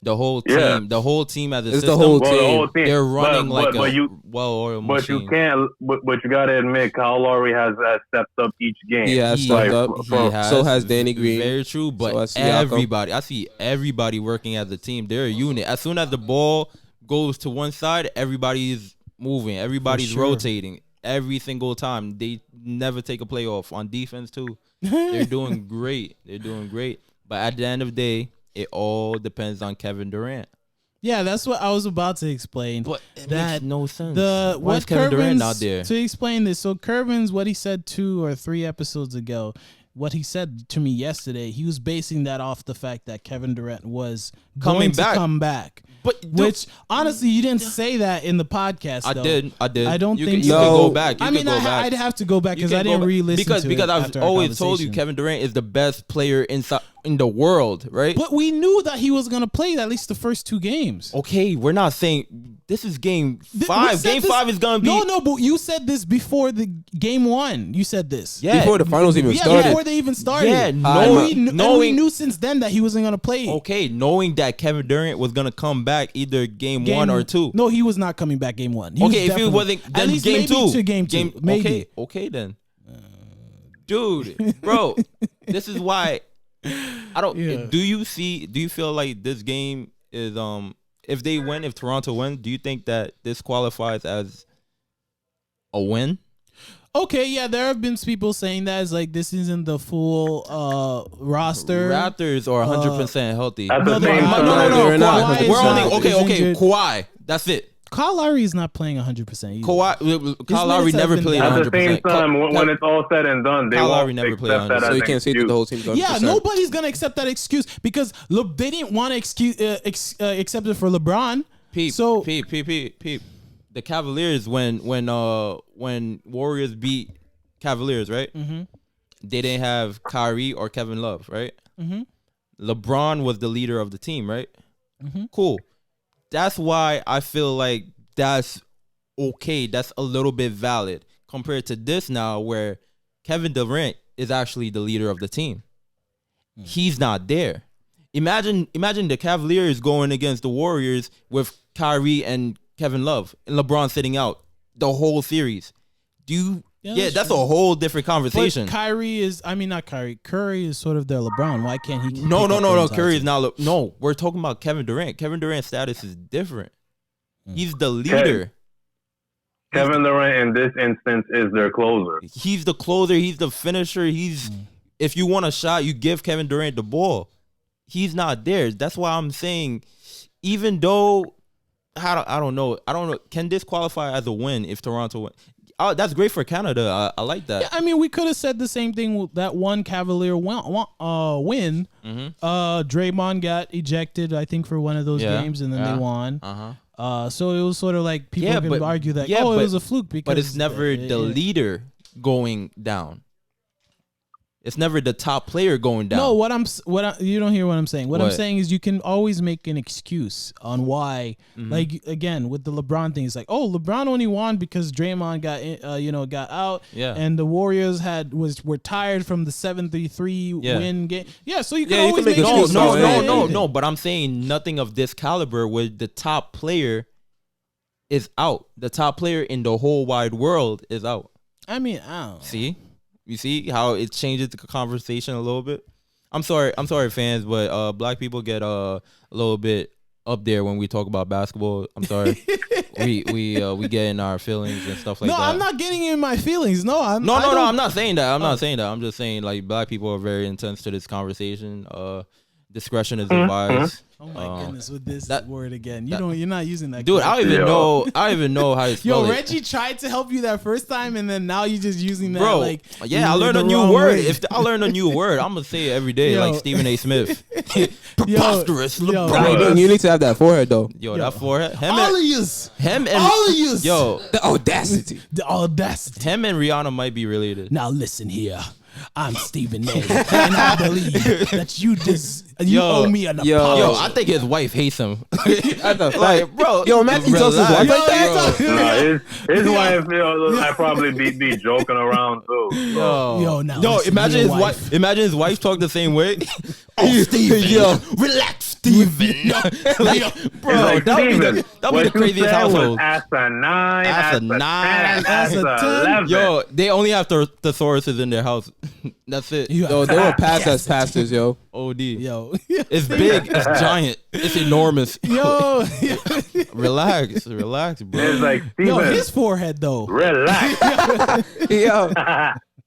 The whole team, Yeah. the whole team as a It's system. the whole Well, the whole team. They're running but a well-oiled But machine. you can't. But you gotta admit, Kyle Lowry has stepped up each game. He has He- stepped up. has. So has Danny Green. Very true, So but has Siakam. I see everybody working as a team. They're a unit. As soon as the ball goes to one side, everybody's moving. Everybody's sure. rotating every single time. They never take a play off. On defense too, they're doing great. They're doing great. But at the end of the day, it all depends on Kevin Durant. Yeah, that's what I was about to explain. But it that makes no sense. Why is Kevin Durant not there? To explain this, so Kervin's what he said 2 or 3 episodes ago, what he said to me yesterday, he was basing that off the fact that Kevin Durant was Coming going to back. come back. But dude, Which honestly, you didn't say that in the podcast. I though. did. I don't you think can, you so. can No. go back. You I can mean, go back. I'd have to go back You because can I go didn't back. re-listen because to because it I've after our always told you conversation. Kevin Durant is the best player in the world, right? But we knew that he was going to play at least the first 2 games. Okay, we're not saying this is game We 5. said Game this- 5 is gonna be No, but you said this before the game 1. You said this. Yeah. Before the finals even Yeah, started. before they even started. Yeah, And knowing- we knew since then that he wasn't going to play. Okay, knowing that Kevin Durant was gonna come back either game 1 or 2. No, he was not coming back game 1. He Okay, if he definitely- wasn't, at then least game maybe 2. to game 2. Maybe. Okay then. Dude, bro, this is why I don't. Yeah. Do you feel like this game is if they win, if Toronto wins, do you think that this qualifies as a win? Okay, yeah, there have been people saying that it's like this isn't the full roster. Raptors are 100% healthy. At the No, same no, time, they're not. Kawhi is We're only not- is okay. injured. Kawhi, that's it. Kyle Lowry is not playing 100% either. Kyle Lowry minutes have never been played down. at the 100%. same time, when it's all said and done, they Kyle Lowry won't never accept played that 100%. as So you an can't say that excuse. the whole team's going Yeah, nobody's gonna accept that excuse because they didn't want to accept it for LeBron. Peep. The Cavaliers when Warriors beat Cavaliers, right? Mm-hmm. They didn't have Kyrie or Kevin Love, right? Mm-hmm. LeBron was the leader of the team, right? Mm-hmm. Cool. That's why I feel like that's okay. That's a little bit valid compared to this now where Kevin Durant is actually the leader of the team. He's not there. Imagine the Cavaliers going against the Warriors with Kyrie and Kevin Love and LeBron sitting out the whole series. Yeah, that's a whole different conversation. But Curry is sort of their LeBron. Why can't he? No. pick up those Curry odds? is not. No, we're talking about Kevin Durant. Kevin Durant's status is different. He's the leader. Kevin Durant in this instance is their closer. He's the closer. He's the finisher. If you want a shot, you give Kevin Durant the ball. He's not there. That's why I'm saying, even though I don't know. Can this qualify as a win if Toronto win? Oh, that's great for Canada. I like that. Yeah, I mean, we could have said the same thing with that one Cavalier win. Mm-hmm. Draymond got ejected, I think, for one of those games, and then they won. So it was sort of like people could argue that it was a fluke because, but it's never the leader going down. It's never the top player going down. No, you don't hear what I'm saying. What I'm saying is you can always make an excuse on why. Like again with the LeBron thing, it's like, oh, LeBron only won because Draymond got out. Yeah. And the Warriors were tired from the 7-3 win game. Yeah, so you can Yeah, you always can make make an an excuse. excuse. No. But I'm saying nothing of this caliber where the top player is out. The top player in the whole wide world is out. I mean, I don't know. See? You see how it changes the conversation a little bit? I'm sorry, fans, but black people get a little bit up there when we talk about basketball. I'm sorry. we get in our feelings and stuff like that. No, I'm not getting in my feelings. No, I'm not saying that. I'm not saying that. I'm just saying like black people are very intense to this conversation. Discretion is advised. Oh my goodness, with this that- word again. You're not using that. Dude, I correctly. don't even know how to spell Yo, it. Reggie tried to help you that first time, and then now you're just using that. Bro, like, yeah, I in learned the a new wrong word. way. If I learn a new word, I'm gonna say it every day, Yo. like Stephen A. Smith. Preposterous, Yo. LeBron. You need to have that forehead though. Yo, that forehead. all of yous, Him and all of yous. yo, The audacity. The audacity. him and Rihanna might be related. Now listen here. I'm Stephen A. and I believe that you owe me an apology. Yo, I think his wife hates him. That's a Like, fact. bro, Yo, Matthew tells his wife like that. Nah, his wife, I'd probably be joking around too. Yo, now Yo, listen, imagine your his wife. Imagine his wife talk the same way. Yo, Relax, Steven. Like, bro, Like, that'd be Steven, the what you craziest said was household. After 9, After after 9, 10, after after 10. 11. Yo, they only have thesauruses in their house. That's it. yo, they were past us pastors, yo. OD. Yo, It's big. It's giant. It's enormous. yo, Relax, bro. It's like, yo, Steven, his forehead though. relax. Yo,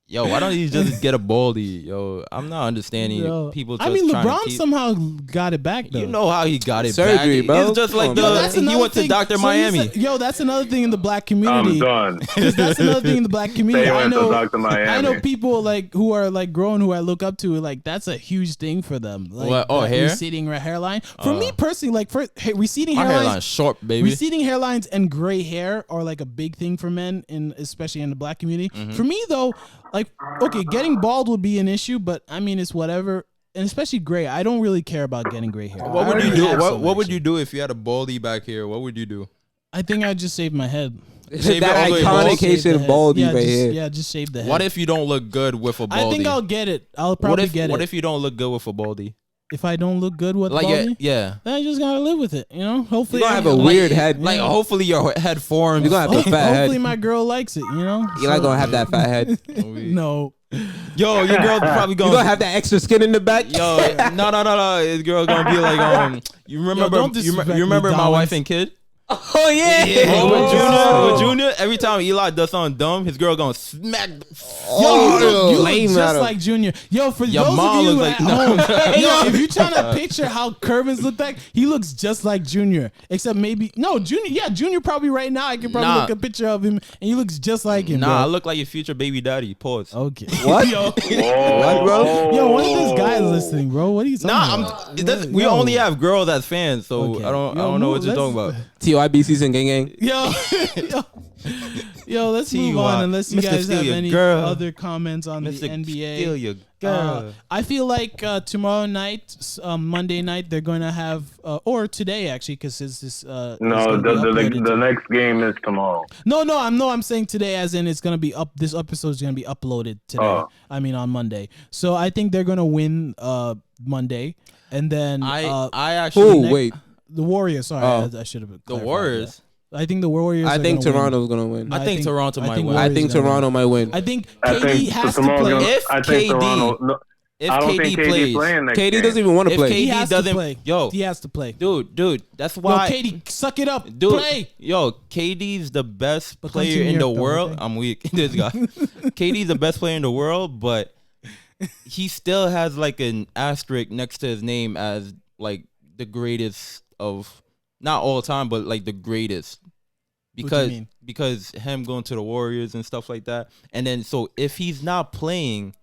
Yo, why don't you just get a baldy? Yo, I'm not understanding Yo. people. I Just mean, trying to LeBron keep, somehow got it back though. You know how he got it Surgery, back. bro. It's just like Come on, man. he went to Dr. Miami. Yo, that's another thing in the black I'm community. done. That's another thing in the black community. They I went to know. Dr. Miami. I know people like who are like grown who I look up to. Like that's a huge thing for them. Like What? Oh, that hair? receding hairline. For me personally, like receding My hairlines. hairline's short, baby. Receding hairlines and gray hair are like a big thing for men, especially in the black community. Mm-hmm. For me though, like okay, getting bald would be an issue, but I mean it's whatever. And especially gray, I don't really care about getting gray hair. What I would you already do? have so What would much. you do if you had a baldy back here? What would you do? I think I'd just shave my head. Shave it all that the way bald? iconic Haitian baldy yeah, right just, here. yeah, just shave the head. What if you don't look good with a baldy? I think I'll get it. I'll probably get it. What if you don't look good with a baldy? If I don't look good with Like baldy, yeah. then I just gotta live with it. You know, hopefully You're gonna I- have a like- weird head. Like hopefully your head forms. You're gonna have a fat Hopefully head. my girl likes it. You know, You're not gonna have that fat head. No, Yo, your girl's probably You're gonna have that extra skin in the back. Yo, no. His girl gonna be like, you remember, don't disrespect you remember me, my Dawes. wife and kid? Oh yeah. With Junior, every time Eli does something dumb, his girl gonna smack. yo, you lame look at just him. like Junior. Yo, for Your those mom of you looks at like- home, yo, if you're trying to picture how Kervins look like, he looks just like Junior. Except maybe Junior. Yeah, Junior probably right now. I can probably Nah. look a picture of him, and he looks just like him. Nah, I bro. look like your future baby daddy. Pause. Okay. What? Yo, Whoa. What, bro? yo, one of these guys listening, bro. What are you talking Nah, about? we Yo. only have girls as fans, so Okay. I don't Yo, know what you're let's- talking about. TYB season gang gang. Yo, let's move T.Y. on unless you Mr. guys Steal have your any girl. other comments on Mr. the NBA. Steal your girl. I feel like tomorrow night, Monday night, they're going to have, or today actually, because it's this. No, the next game is tomorrow. I'm saying today, as in it's going to be up. This episode is going to be uploaded today. Oh. I mean on Monday. So I think they're going to win Monday, and then I actually Oh wait, the Warriors. Sorry, Oh. I should have. the clarified Warriors. that. I think the Warriors. I are think gonna win. Toronto's gonna win. I think Toronto might win. I Warriors think gonna win. Toronto might win. I think I KD think has to tomorrow's play. gonna. If I think KD Toronto. No, If I don't KD think KD plays, playing next KD game. doesn't even want to If play. He KD has to doesn't, play. yo, He has to play. dude, that's Yo, why. KD, suck it up. Dude, Play. yo, KD's the best But come player to New in the York, though, world. okay? I'm weak. This guy. KD's the best player in the world, but he still has like an asterisk next to his name as like the greatest of not all time, but like the greatest. What do you mean? Because him going to the Warriors and stuff like that. And then so if he's not playing,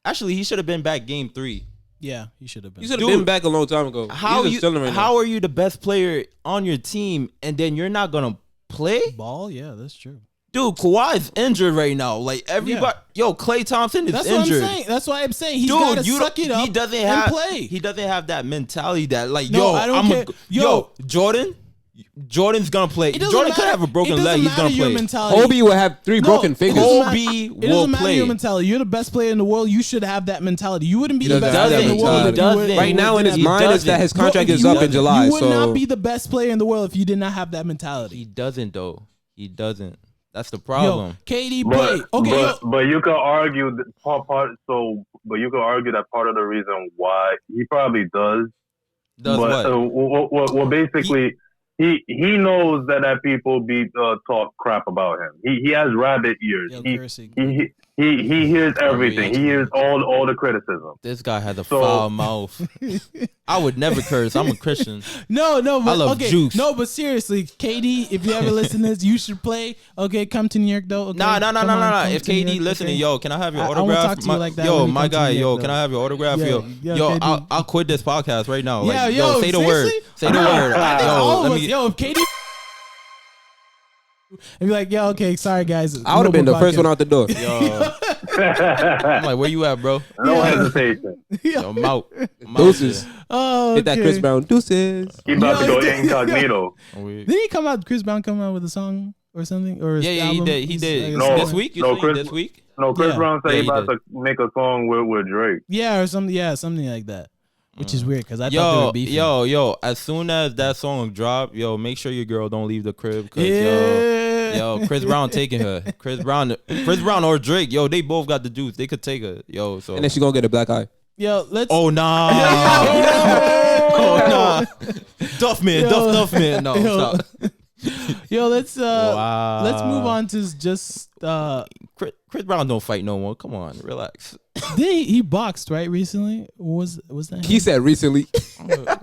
actually he should have been back game 3. Yeah, he should have been. You should have Dude, been back a long time ago. How He's you? just chilling right How now. are you the best player on your team and then you're not gonna play? Ball, yeah, that's true. Dude, Kawhi's injured right now. Like everybody, yo, Klay Thompson is That's injured. what I'm saying. That's why I'm saying he's Dude, got to you suck don't- it up he doesn't and have play. He doesn't have that mentality that like, No, yo, I don't I'm care. Jordan's gonna play. It doesn't Jordan could matter- have a broken it doesn't leg. He's matter gonna your play. mentality. Kobe will have 3 broken it fingers. doesn't Kobe matter- It will doesn't matter play. your mentality. You're the best player in the world. You should have that mentality. You wouldn't be He the doesn't best have player that in the world. if you mentality. would- Doesn't. Right if now you in his didn't have- mind is that his contract No, is you up in would- July. You would So not be the best player in the world if you did not have that mentality. He doesn't though. He doesn't. That's the Yo, problem. KD play. Okay, but you could argue that but you could argue that part of the reason why he probably does. Does but, what? Well, basically, he knows that people be talk crap about him. He has rabbit ears. Yo, He cursing. he hears everything. He hears all the criticism. This guy has a So- foul mouth. I would never curse. I'm a Christian. No, but I love okay. juice. No, but seriously, KD, if you ever listen to this, you should play. Okay, come to New York though. Okay? Nah. Come on, come If to New KD York, listening, okay? yo, can I have your I won't autograph? talk to you like that Yo, when you my come to guy, New yo, York, can though. I have your autograph? Yeah, yo, yeah, yo, KD. I'll quit this podcast right now. Like, Yeah, yo, yo, say the word. seriously? Say the word. I think all of let us. me- Yo, if KD. And be like, yeah, okay, sorry guys. I would have been the first one out the door. Yo, I'm like, where you at, bro? No hesitation. Yo, I'm out. Deuces. Oh, Hit that Chris okay. Brown. Deuces. He about to go incognito. Did he come out? Chris Brown come out with a song or something? Or his Yeah, he album? did. He did. No, This week? You no, saying Chris- this week? No, Chris Yeah. Brown said Yeah, he he about did. to make a song with Drake. Yeah, or something. Yeah, something like that. Which is weird because I thought they were beefing. Yo, as soon as that song drop, yo, make sure your girl don't leave the crib. Cause, Yeah. yo, Chris Brown taking her. Chris Brown or Drake, yo, they both got the juice. They could take her. Yo, so. And then she gonna get a black eye. Yo, let's. Oh, nah. Oh, nah. Duffman. Duffman. No, Yo. stop. Yo, let's Wow. let's move on to just Chris Brown don't fight no more. Come on, relax. he boxed right recently? Was that He him? said recently.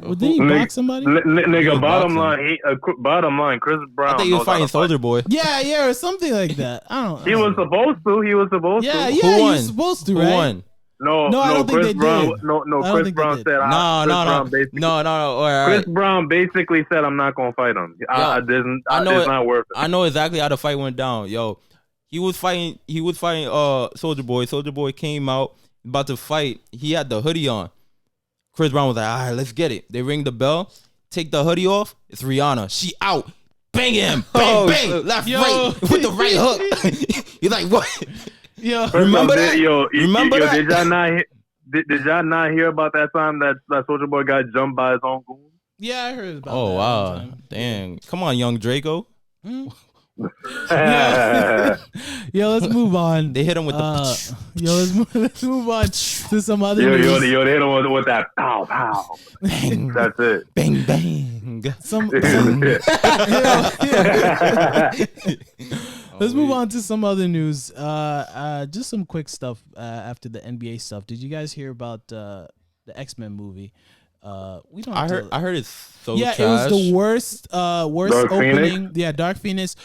Well, did he Nick- box somebody? Nigga, was bottom boxing. line, bottom line, Chris Brown. I think he was knows how fighting to fight. Soldier Boy. Yeah, or something like that. I don't. He was supposed to. He was supposed Yeah, to. yeah, Who he won? was supposed to, Who right? won? No, I don't think Chris they Brown. did. No, I don't Chris think Brown they said. did. No. All right. Chris Brown basically said, "I'm not gonna fight him. Yeah. I know It's it. not worth it." I know exactly how the fight went down. Yo, he was fighting Soldier Boy. Soldier Boy came out about to fight. He had the hoodie on. Chris Brown was like, all right, let's get it. They ring the bell. Take the hoodie off. It's Rihanna. She out. Bang him. Bang, bang. Left, Yo. right. With the right hook. He's like, what? Yeah. Remember that? Remember that? Did y'all not hear about that time that Soldier Boy got jumped by his own goon? Yeah, I heard about that. Oh, wow. one time. Dang. Come on, young Draco. Yo, let's move on. They hit him with the... Yo, let's move on to some other Yo, news. they hit him with that pow pow. Bang. That's it. Bang, bang. Let's move on to some other news. Just some quick stuff after the NBA stuff. Did you guys hear about the X-Men movie? We don't. I heard it's so yeah, trash. it was the worst Dark opening. Phoenix? Yeah, Dark Phoenix.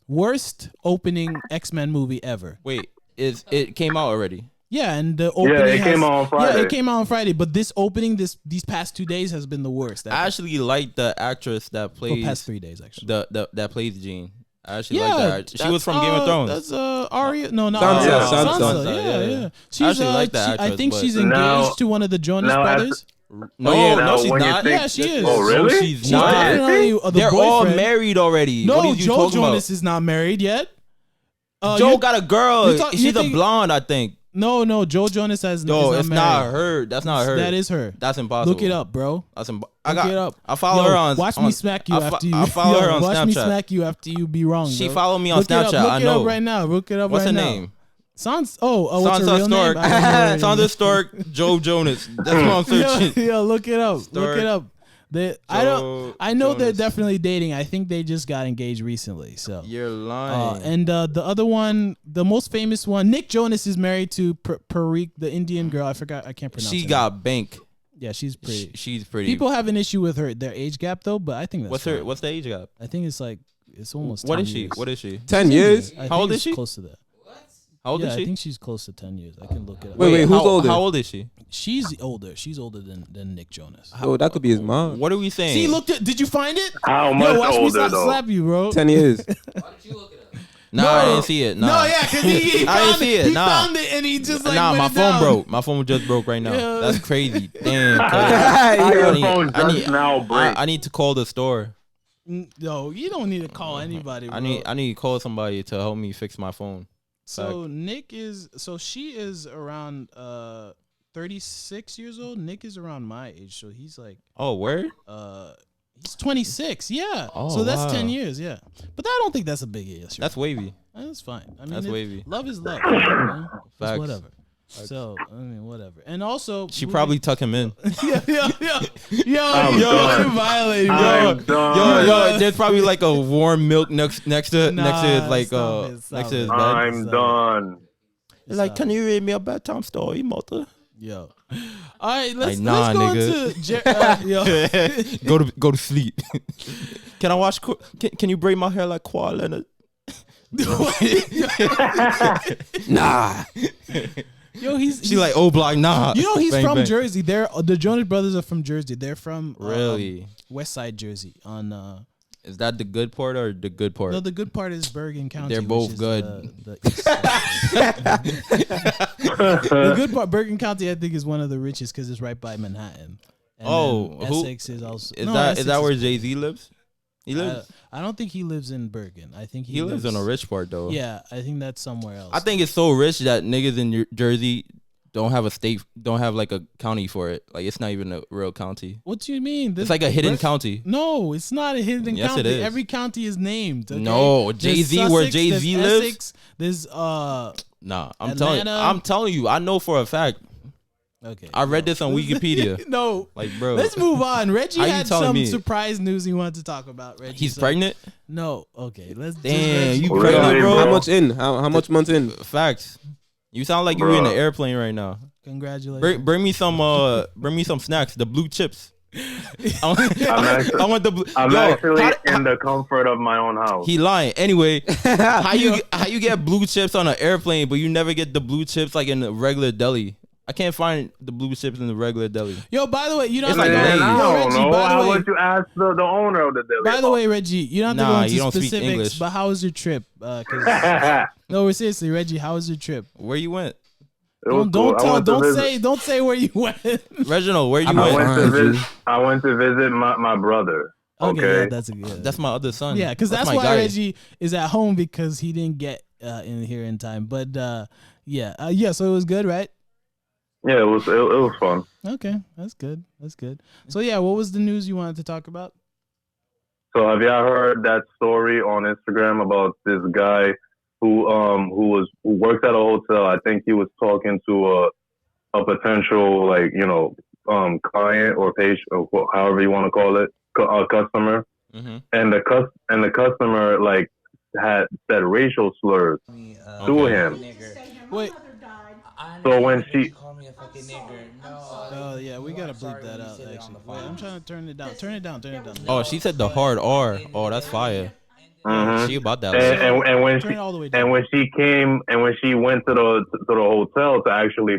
Worst opening X-Men movie ever. Wait, it came out already? Yeah, and the opening it came out on Friday. Yeah, it came out on Friday, but this opening these past 2 days has been the worst. I actually like the actress that the plays past 3 days actually. that plays Jean. I actually Yeah, like that. She was from Game of Thrones. That's Arya. No, not Sansa, Arya. Sansa. Yeah. She's I actually like that I actress, think but- she's engaged Now- to one of the Jonas now as- brothers. No, yeah, no, now she's when you not. think- Yeah, she is. Oh, really? No, she's She's not. definitely the They're all boyfriend. married already. No, what are you Joe talking Jonas about? is not married yet. Joe got a girl. you She's a think- blonde, I think. No, Joe Jonas has. No, is it's not not married. her. That's not her. That is her. That's impossible. Look it up, bro. That's Look it I up. follow Yo, her on. Watch on, me smack you after you. I follow her on Watch me Snapchat. smack you after you be wrong. She bro. follow me on Look it up. Snapchat. Look I it know. up right now. Look it up What's right her now. name? What's her Sansa real Stark. name? I don't know her Sansa name. Stark. Joe Jonas. That's what I'm searching. Yo, look it up. Look Stark. it up. Joe I know they're Jonas. definitely dating. I think they just got engaged recently. So. You're lying. And the other one, the most famous one, Nick Jonas is married to Parikh, the Indian girl. I forgot. I can't pronounce. She her got name. bank. Yeah, she's pretty. She's pretty. People have an issue with their age gap though, but I think that's What's fine. her? What's the age gap? I think it's like it's almost. What 10 is she? years. What is she? 10 years? I How old think is she? it's close to that. How old Yeah, is I she? think she's close to 10 years. I can look it up. Wait, who's older? How old is she? She's older. She's older than Nick Jonas. Oh, that could be his mom. What are we saying? See, did you find it? How Yo, much watch me older though? slap you, bro. 10 years. Nah, I didn't see it. Nah. No, yeah, because he I didn't found see it. He Nah. found it and he just like Nah, went my it phone down. broke. My phone just broke right now. Yeah. That's crazy. Damn. cuz. How your I need- phone I just need- now break? I need to call the store. No, you don't need to call anybody. Bro. I need to call somebody to help me fix my phone. So she is around 36 years old. Nick is around my age, so he's like Oh, word? he's 26. Yeah. Oh, so that's wow. 10 years. Yeah. But I don't think that's a big issue. That's wavy. That's fine. I mean, That's wavy. Love is love. You know? It's Facts. whatever. So I mean, whatever. And also, She probably tuck him in. yo, I'm you done. violating, bro. I'm done. Yo, there's probably like a warm milk next to his like stop next it. to his bed. I'm done. It's like, can you read me a bedtime story, mother? Yo. All right, let's Like, nah, go nigga. into yo. go to sleep. Can I watch? Can you braid my hair like Kawhi Leonard? Nah. Yo, She like block. Nah. You know he's Bang, from bang. Jersey. The Jonas Brothers are from Jersey. They're from Really? West Side Jersey on Is that the good part or the good part? No, the good part is Bergen County. They're which both is good. The east the good part, Bergen County, I think, is one of the richest because it's right by Manhattan. And Essex is also. Is Essex that where Jay-Z lives? He lives. I don't think he lives in Bergen. I think He lives in a rich part though. Yeah, I think that's somewhere else. I think it's so rich that niggas in Jersey don't have like a county for it. Like it's not even a real county. What do you mean? It's like a hidden county. No, it's not a hidden Yes, county. it is. Every county is named. Okay? No, Jay-Z, where Jay-Z lives. Essex, there's Nah, Atlanta. I'm telling you, I know for a fact. Okay. I read this on Wikipedia. No. Like, bro. Let's move on. Reggie How you had telling some me? surprise news he wanted to talk about. Reggie, He's pregnant? No. Okay. Let's. Damn, you Really, pregnant, bro? How much in? How much months in? Facts. You sound like you were in an airplane right now. Congratulations. Bring me some snacks. The blue chips. I want the blue. I'm actually in the comfort of my own house. He lying. Anyway, how you get blue chips on an airplane, but you never get the blue chips like in a regular deli? I can't find the blue chips in the regular deli. Yo, by the way, you don't It's have to like go. Lay's. I Yo, don't Reggie, know. by the How way, would you ask the owner of the deli? by the way, Reggie, you don't have to Nah, go into you don't speak specifics, English. but how was your trip? No, seriously, Reggie, how was your trip? Where you went? Don't say where you went. Reginald, where you I'm went? not- I went to visit my brother. Okay. Yeah, that's a good. That's my other son. Yeah, because that's my why guy. Reggie is at home because he didn't get in here in time. But yeah, so it was good, right? Yeah, it was fun. Okay, that's good. That's good. So yeah, what was the news you wanted to talk about? So have y'all heard that story on Instagram about this guy who works at a hotel? I think he was talking to a potential client or patient, or however you want to call it, a customer, and the customer like had said racial slurs to him. Wait. So when she call me a fucking nigger, no. Oh yeah, we gotta bleep that out. Actually, wait, I'm trying to turn it down. Turn it down. Oh, she said the hard R. Oh, that's fire. Mhm. She about that. and when Turn she it all the way down. and when she came and when she went to the hotel to actually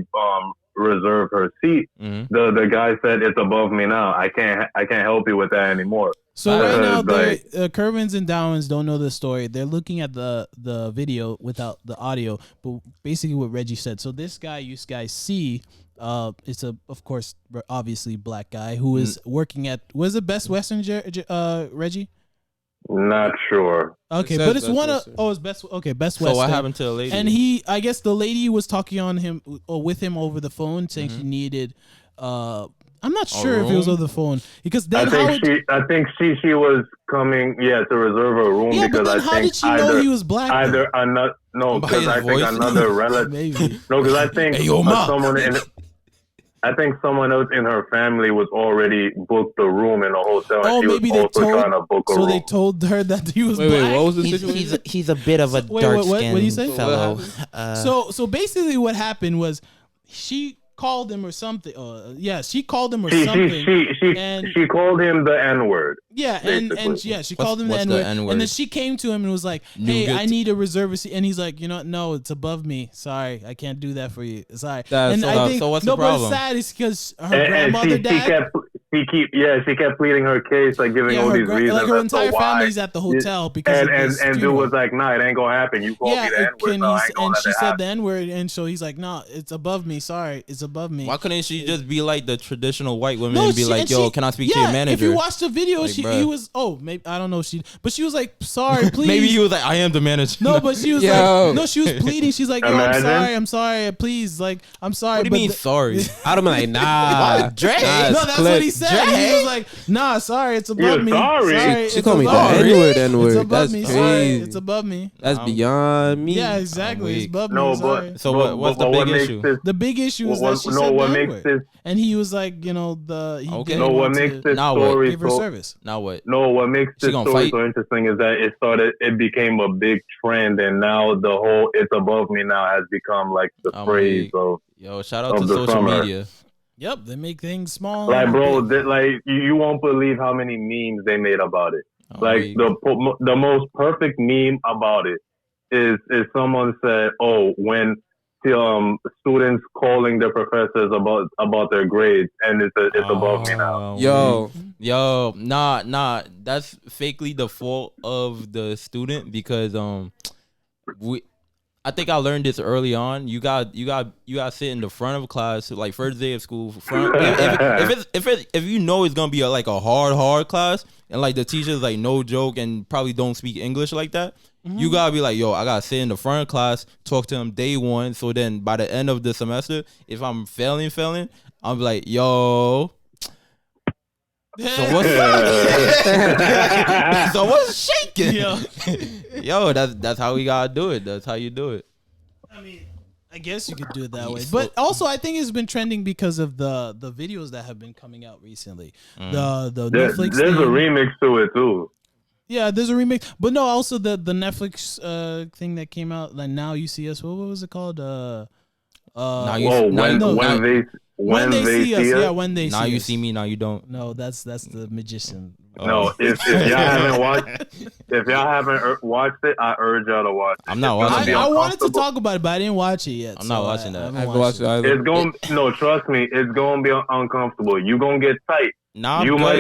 reserve her seat, the guy said, "It's above me now. I can't help you with that anymore." So right now, Like- Kervins and Downs don't know the story. They're looking at the video without the audio, but basically what Reggie said. So this guy you guys see, it's of course obviously black guy who is working at was it Best Western, Reggie? Not sure. Okay, It but says it's Best one Western. of it's Best. Okay, Best So Western. what happened to the lady? And I guess the lady was talking on him or with him over the phone, saying she needed. I'm not sure if it was room? over the phone because I then think she was coming to reserve a room yeah, but because then I how think did she know he was black? either another no By because his I think voice? another relative Maybe. no because I think Hey, yo, Ma. someone else in her family was already booked the room in a hotel and Oh, she was maybe they also trying to told. book a So room. they told her that he was Wait, black. what was the situation? he's a bit of a Wait, what do you say? fellow. So basically, what happened was she called him or something. She called him or she something. and she called him the N-word. yeah, and she called him the what's the N-word. N-word? And then she came to him and was like, "Hey, Nougat. I need a reserve receipt." And he's like, no, it's above me. Sorry, I can't do that for you. Sorry. That's- and so- I think so what's the no, but problem? it's sad is because her And grandmother died. she kept pleading her case, like giving all her these reasons. like her as to entire why. family's at the hotel because of this and dude funeral. was like, "Nah, it ain't gonna happen. You called me the N-word, so I ain't gonna and let she it said happen." the N-word, and so he's like, "No, it's above me. Sorry, it's above me." Why couldn't she just be like the traditional white women No, and be like, "Yo, can I speak to your manager?" If you watch the video, Like, he bruh. was maybe I don't know but she was like, "Sorry, please." Maybe he was like, "I am the manager." No, but she was Yo. like, no, she was pleading. She's like, "Yo, Imagine. I'm sorry, please, like, I'm sorry." What do you but mean the- sorry? I'd have been like, nah. Dre? Nah, No, it's that's clip. what he said. He was like, "Nah, sorry, it's above me. sorry. She it's called me the above N-word, It's N-word. above That's me. Sorry, crazy. it's above me." That's beyond me. Yeah, exactly. It's weak. above me. No, Sorry. but So what's the what big makes issue? this? The big issue is that What, she no, said what the makes N-word. this? And he was like, he Okay. didn't No, what want makes to this Now what? story give her so? service. Now what? No, what makes She this gonna story fight? so interesting is that it became a big trend, and now the whole "it's above me now" has become like the I'm phrase weak. of Yo, shout out Of to the social summer. media. Yep, they make things small. like, and bro, big. you won't believe how many memes they made about it. I'm Like weak. the most perfect meme about it is someone said, "Oh, when students calling their professors about their grades, and it's above me now." Yo, Yo, nah. That's fakely the fault of the student because I think I learned this early on. You got sit in the front of class, like first day of school. If you know it's gonna be a hard class, and like the teacher's like no joke and probably don't speak English like that, you gotta be like, yo, I gotta sit in the front of class, talk to them day one. So then by the end of the semester, if I'm failing, I'm like, yo. So what's shaking? Yo, that's how we gotta do it. That's how you do it. I mean, I guess you could do it that way, but also I think it's been trending because of the videos that have been coming out recently. The Netflix. There's a remix to it too. Yeah, there's a remix, but no, also the Netflix thing that came out. Like Now You See Us. What was it called? When they see us. Yeah, when they now see you us. see me, now you don't. No, that's the magician. No, if y'all haven't watched it, I urge y'all to watch it. I'm not watching it. I wanted to talk about it, but I didn't watch it yet. I'm not watching that. I haven't watched it either. It's going no, trust me, it's gonna be uncomfortable. You gonna get tight. Nah, you might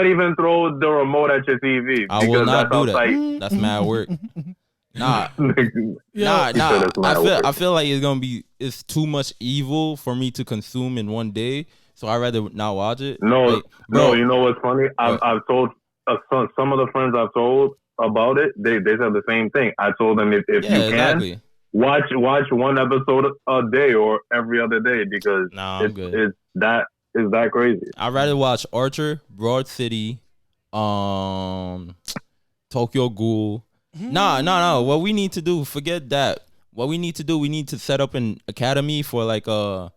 even throw the remote at your TV. I will not do that. Tight. That's mad work. Nah. Yeah. I feel like it's too much evil for me to consume in one day. So I'd rather not watch it. No, you know what's funny? I've told some of the friends I've told about it. They said the same thing. I told them if you can watch one episode a day or every other day because it's that crazy. I'd rather watch Archer, Broad City, Tokyo Ghoul. No. What we need to do, forget that. What we need to do, we need to set up an academy for like all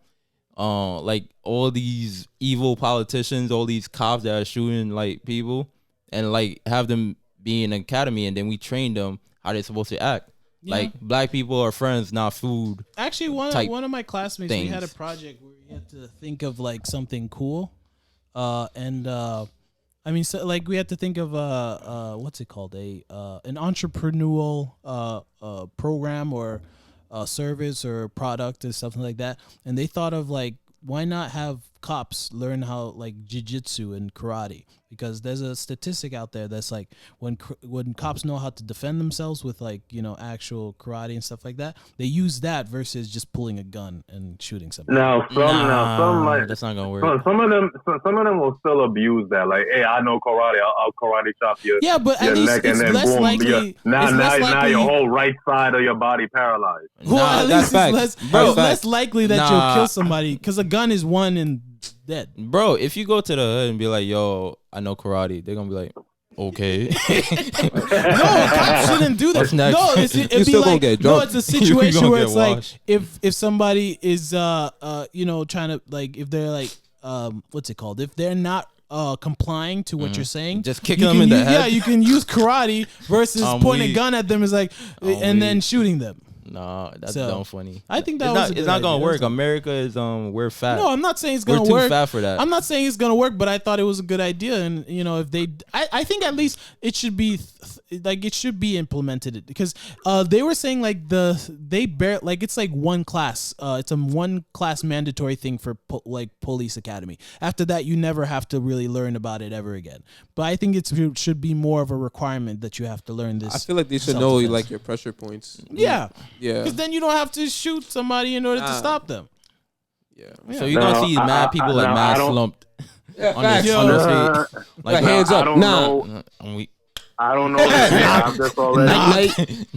these evil politicians, all these cops that are shooting like people, and like have them be in an academy, and then we train them how they're supposed to act. Yeah. Like black people are friends, not food. Actually, one of my classmates, we had a project where we had to think of like something cool, I mean, so like we had to think of what's it called, an entrepreneurial program or service or product or something like that, and they thought of like, why not have cops learn how like jiu-jitsu and karate, because there's a statistic out there that's like when cops know how to defend themselves with like, you know, actual karate and stuff like that, they use that versus just pulling a gun and shooting somebody. Some like that's not gonna work. Some of them will still abuse that. Like, hey, I know karate. I'll karate chop your at least neck, it's and then less boom, likely. Now your whole right side of your body paralyzed. Well, at least it's less likely that Nah. you'll kill somebody because a gun is one and dead. Bro, if you go to the hood and be like, yo, I know karate, they're gonna be like, okay. No, cops shouldn't do that. What's next? No, it'd be still gonna like, get no, drunk. it's a situation gonna where get it's like washed. if somebody is you know, trying to like, if they're like what's it called? If they're not complying to what you're saying, Just kicking them in the head. Yeah, you can use karate versus pointing a weak. gun at them is like and then shooting them. Nah, that's So, dumb funny. I think that it's was not, a good it's not gonna idea. work. America is we're fat. No, I'm not saying it's We're gonna too work. fat for that. I'm not saying it's gonna work, but I thought it was a good idea, and you know, if they, I think at least it should be like it should be implemented because they were saying like it's like one class, it's a one class mandatory thing for like police academy. After that, you never have to really learn about it ever again. But I think it should be more of a requirement that you have to learn this. I feel like they should know self-defense. like your pressure points. Yeah, Yeah. because then you don't have to shoot somebody in order to stop them. Yeah. So you're gonna see mad people like mad slumped on facts. the street. Like hands up. I don't Nah. know. I'm weak. I don't know if they have this already. Night. Ready to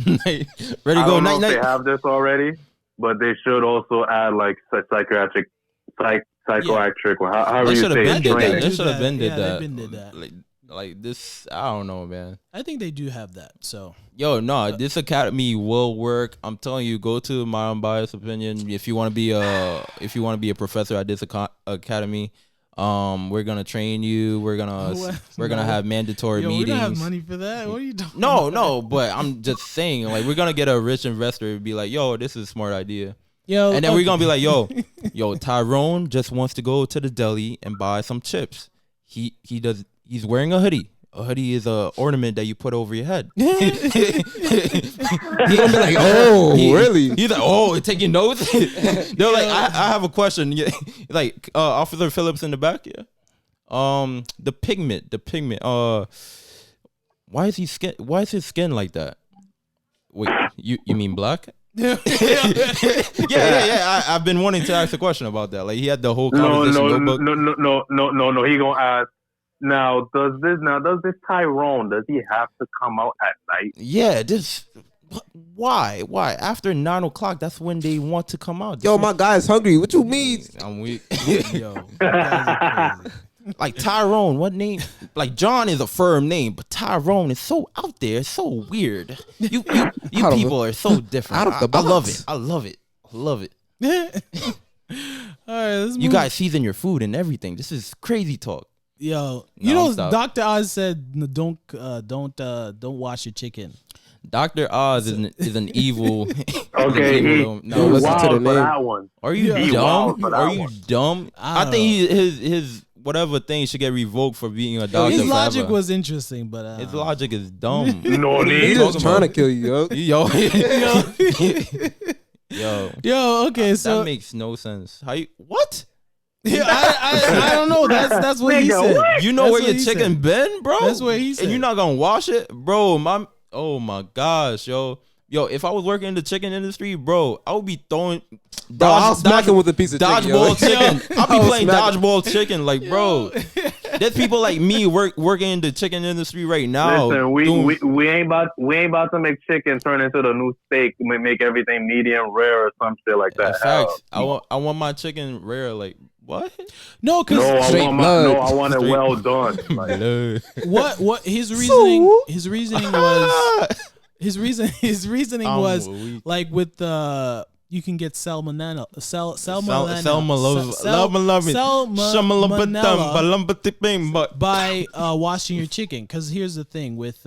I go. don't know Night. if they have this already, but they should also add like psychiatric, or however They you should have say been it. did that. Training. They should have been did Yeah, that. they been did that. Like this, I don't know, man. I think they do have that. So Yo, no, this academy will work. I'm telling you, go to my unbiased opinion. If you want to be a professor at this academy, we're gonna train you. We're gonna have mandatory Yo, meetings. we don't have money for that. What are you talking No, but I'm just saying, like, we're gonna get a rich investor and be like, yo, this is a smart idea. Yo, And then we're gonna be like, yo, Tyrone just wants to go to the deli and buy some chips. He's wearing a hoodie. A hoodie is a ornament that you put over your head. He's gonna be like, oh, really? He's like, oh, taking notes. They're like, I have a question. Like, Officer Phillips in the back, yeah. The pigment. Why is his skin like that? Wait, you mean black? yeah. I've been wanting to ask a question about that. Like he had the whole conversation notebook. No. He gonna ask. Now, does this Tyrone? Does he have to come out at night? Yeah, why? After 9 o'clock, that's when they want to come out. Yo, my guy's hungry. What you mean? I'm weak. Yo, you guys are crazy. Like Tyrone, what name? Like John is a firm name, but Tyrone is so out there, it's so weird. You people are so different. Out of the box. I love it. All right, let's You move. guys season your food and everything. This is crazy talk. Yo, No, stop. Dr. Oz said don't wash your chicken. Dr. Oz is an evil. Okay, he no, listen to wild the for name. that one. Are you He dumb? wild for that Are you one. dumb? I I don't think his whatever thing should get revoked for being a doctor. His logic forever. was interesting, but His logic is dumb. No He need. just trying to kill you, yo. Yo, okay, so that makes no sense. How you what? yeah, I don't know. That's what he Nigga, said. what? You know That's where what your he chicken said. been, bro? That's what he And said. you're not gonna wash it, bro. Oh my gosh, yo. If I was working in the chicken industry, bro, I would be throwing Bro, I'll smack him with a piece of chicken, yo. dodgeball chicken. I'll be I'll playing smack him. dodgeball chicken, like, bro. There's people like me working in the chicken industry right now. Listen, we doing- ain't about to make chicken turn into the new steak. We make everything medium rare or some shit like that. Facts. I want my chicken rare. Like what? No, No, because Straight blood. I want it Straight- well done. Like, what his reasoning was his reasoning I'm was weak. like with the you can get salmonella by washing your chicken, because here's the thing with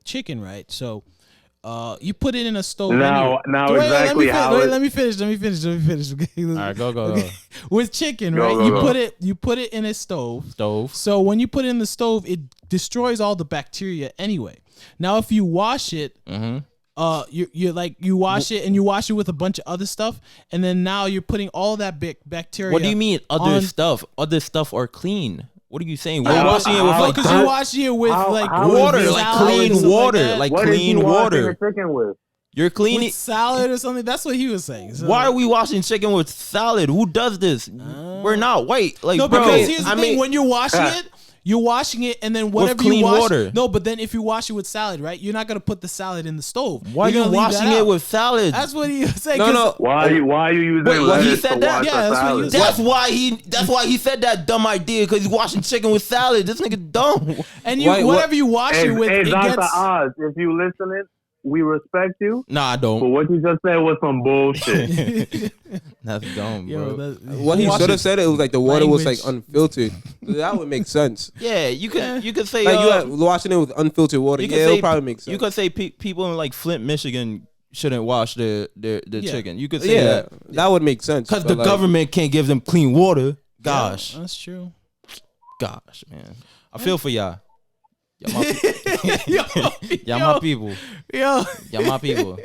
chicken, right? So you put it in a stove Now exactly how it- let me finish okay? All right, go. With chicken, Go, right? go. You put it in a stove. Stove. So when you put it in the stove, it destroys all the bacteria anyway. Now if you wash it, you wash it and you wash it with a bunch of other stuff, and then now you're putting all that bacteria. What do you mean other on- stuff? Other stuff are clean. What are you saying? We're washing it with like because you're washing it with how- like how water, is it like salad and clean stuff water, that. like what is clean he washing water. the chicken with? You're cleaning. with salad or something. That's what he was saying. So, Why are we washing chicken with salad? Who does this? We're not white. Like, No, bro. because here's the I thing: mean- when you're washing it. You're washing it, and then whatever clean you wash. water. No, but then if you wash it with salad, right? You're not gonna put the salad in the stove. Why are You're you gonna leave washing that it out. with salad? That's what he was saying. No, 'cause- no. Why are you using Wait, what, he lettuce said to that? wash Yeah, the that's what he salad? was- That's why he said that dumb idea, because he's washing chicken with salad. This nigga dumb. And you, Wait, whatever you wash Hey, it with, hey it Dr. gets. Oz, if you listening, we respect you, Nah, I but don't. what you just said was some bullshit. That's dumb, Yo, bro. What he should have said, it was like the water was like Language. unfiltered. That would make sense. Yeah, you could say Like you had washing it with unfiltered water. you Yeah, could it say would probably make sense. You could say people in like Flint, Michigan shouldn't wash their Yeah. chicken. You could say Yeah, that that would make sense. because but the like, government can't give them clean water. Gosh, That's true. gosh, man, I feel for y'all. Y'all my, yo, y'all my people. yo, Y'all my people.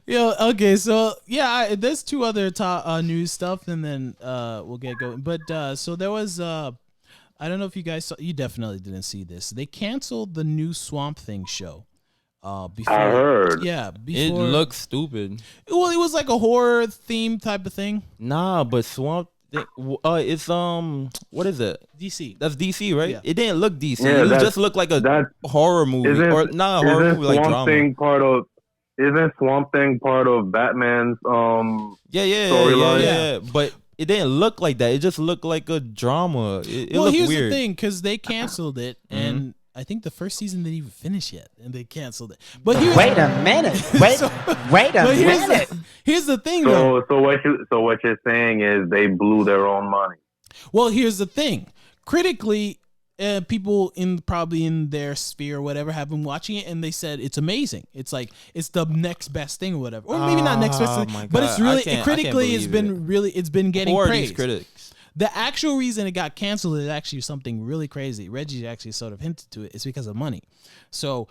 yo. Okay, so yeah, there's two other top news stuff, and then we'll get going. But so there was I don't know if you guys saw. You definitely didn't see this. They canceled the new Swamp Thing show. Before, I heard. Yeah, It before. looks stupid. Well, it was like a horror theme type of thing. Nah, but Swamp. It's what is it? DC. That's DC, right? Yeah. It didn't look DC. Yeah, it that's- just looked like a That horror movie, isn't or not a horror isn't movie, like Swamp drama. Thing part of? Isn't Swamp Thing part of Batman's? Storyline. Yeah. But it didn't look like that. It just looked like a drama. It Well, looked here's weird. the thing, because they canceled it, Mm-hmm. and I think the first season didn't even finish yet, and they canceled it. But here's, Wait a minute. Wait a but minute. here's the thing, though. So what you're saying is they blew their own money. Well, here's the thing. Critically, people probably in their sphere or whatever have been watching it, and they said it's amazing. It's like it's the next best thing or whatever, or maybe not next best Oh thing, my but God. it's really I can't critically it's believe been it's been getting Who are praised. these critics? The actual reason it got canceled is actually something really crazy. Reggie actually sort of hinted to it. It's because of money. So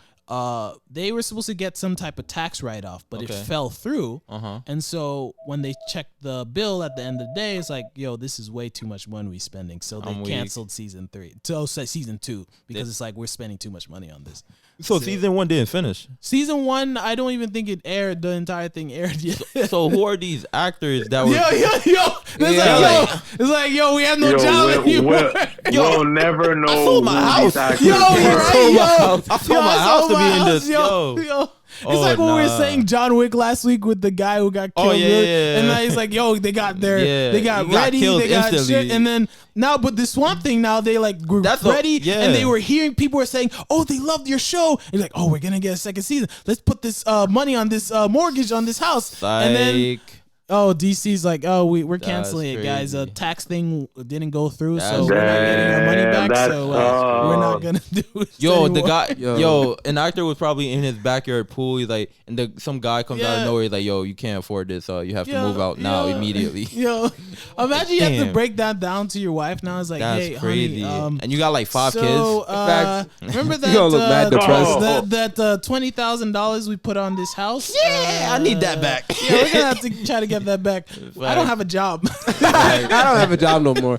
they were supposed to get some type of tax write-off, but it Okay. fell through. Uh-huh. And so when they checked the bill at the end of the day, it's like, yo, this is way too much money we spending. So they I'm weak. canceled season 2 because it's like we're spending too much money on this. So season 1 didn't finish. Season 1, I don't even think it aired. The entire thing aired yet. So who are these actors that were? Yo. It's like, yo, we have no job anymore. We'll never know. I sold my who these house. actors Yo, were. you're right, I sold my house to be in this. Yo. It's Oh, like when we were nah. saying John Wick last week with the guy who got killed. Oh, yeah. And now he's like, yo, they got Yeah, they got he got ready, killed they got instantly. shit. And then now, but the Swamp Thing, now they like were That's ready. yeah. And they were hearing, people were saying, oh, they loved your show. And you're like, oh, we're going to get a second season. Let's put this money on this mortgage on this house. And then, Psych. oh, DC's like, oh, we're That's canceling it, guys. crazy. Tax thing didn't go through, so That's we're not getting our money back. Damn, So that's we're not gonna do it. Yo, the anymore. guy, Yo. an actor was probably in his backyard pool. He's like, and some guy comes out Yeah. of nowhere. He's like, yo, you can't afford this. You have to Yo, move out now yo. immediately. Yo, imagine you have to Damn. break that down to your wife now. It's like, That's hey, crazy. honey, And you got like 5 so, kids. remember that? You gonna look mad depressed. That $20,000 we put on this house. Yeah, I need that back. Yeah, we're gonna have to try to get that back. I don't have a job. I don't have a job no more.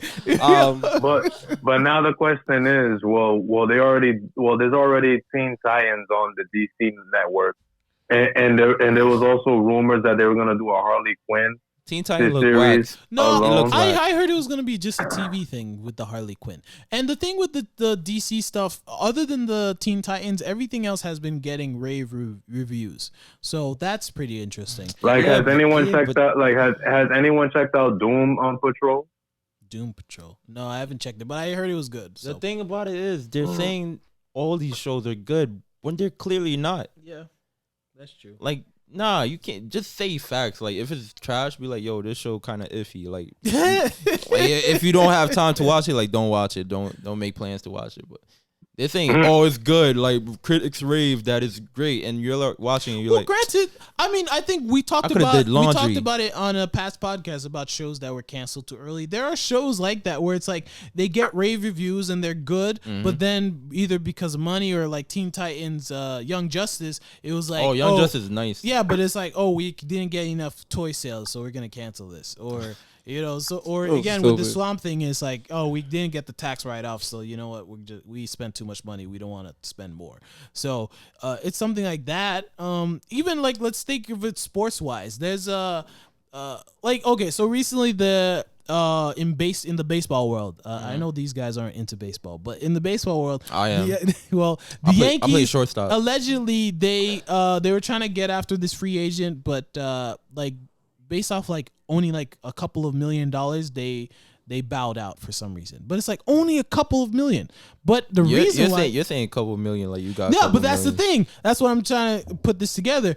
But now the question is, there's already Teen Titans on the DC network, and there was also rumors that they were gonna do a Harley Quinn. Teen Titans look series. whack. No, Alone. It looks whack. I heard it was gonna be just a TV thing with the Harley Quinn. And the thing with the DC stuff, other than the Teen Titans, everything else has been getting rave reviews. So that's pretty interesting. Like, Yeah, has anyone yeah, checked but- out? Like, has anyone checked out Doom on Patrol? Doom Patrol. No, I haven't checked it, but I heard it was good. The So. thing about it is, they're saying all these shows are good when they're clearly not. Yeah, that's true. Like, nah, you can't just say facts. Like, if it's trash, be like, yo, this show kind of iffy. Like, if you don't have time to watch it, like, don't watch it. Don't make plans to watch it. But they're saying, oh, it's good. Like, critics rave that it's great, and you're like, watching it, you're Well, like, granted, I mean, I think we talked I coulda did laundry. it on a past podcast about shows that were canceled too early. There are shows like that where it's like they get rave reviews and they're good, Mm-hmm. but then either because of money or like Teen Titans, Young Justice, it was like, oh, Young Justice is nice. yeah, but it's like, oh, we didn't get enough toy sales, so we're gonna cancel this, or. You know, so or Oh, again with the stupid. Swamp Thing, it's like, oh, we didn't get the tax write off, so you know what, we spent too much money, we don't want to spend more. So it's something like that. Even like, let's think of it sports wise. There's like, okay, so recently the in the baseball world, I know these guys aren't into baseball, but in the baseball world, I am. well, I the play Yankees shortstop. allegedly they were trying to get after this free agent, but like based off like owning like a couple of $1 million, they bowed out for some reason. But it's like only a couple of million. But the reason why you're saying a couple million, like you got. yeah, but that's the thing. That's what I'm trying to put this together.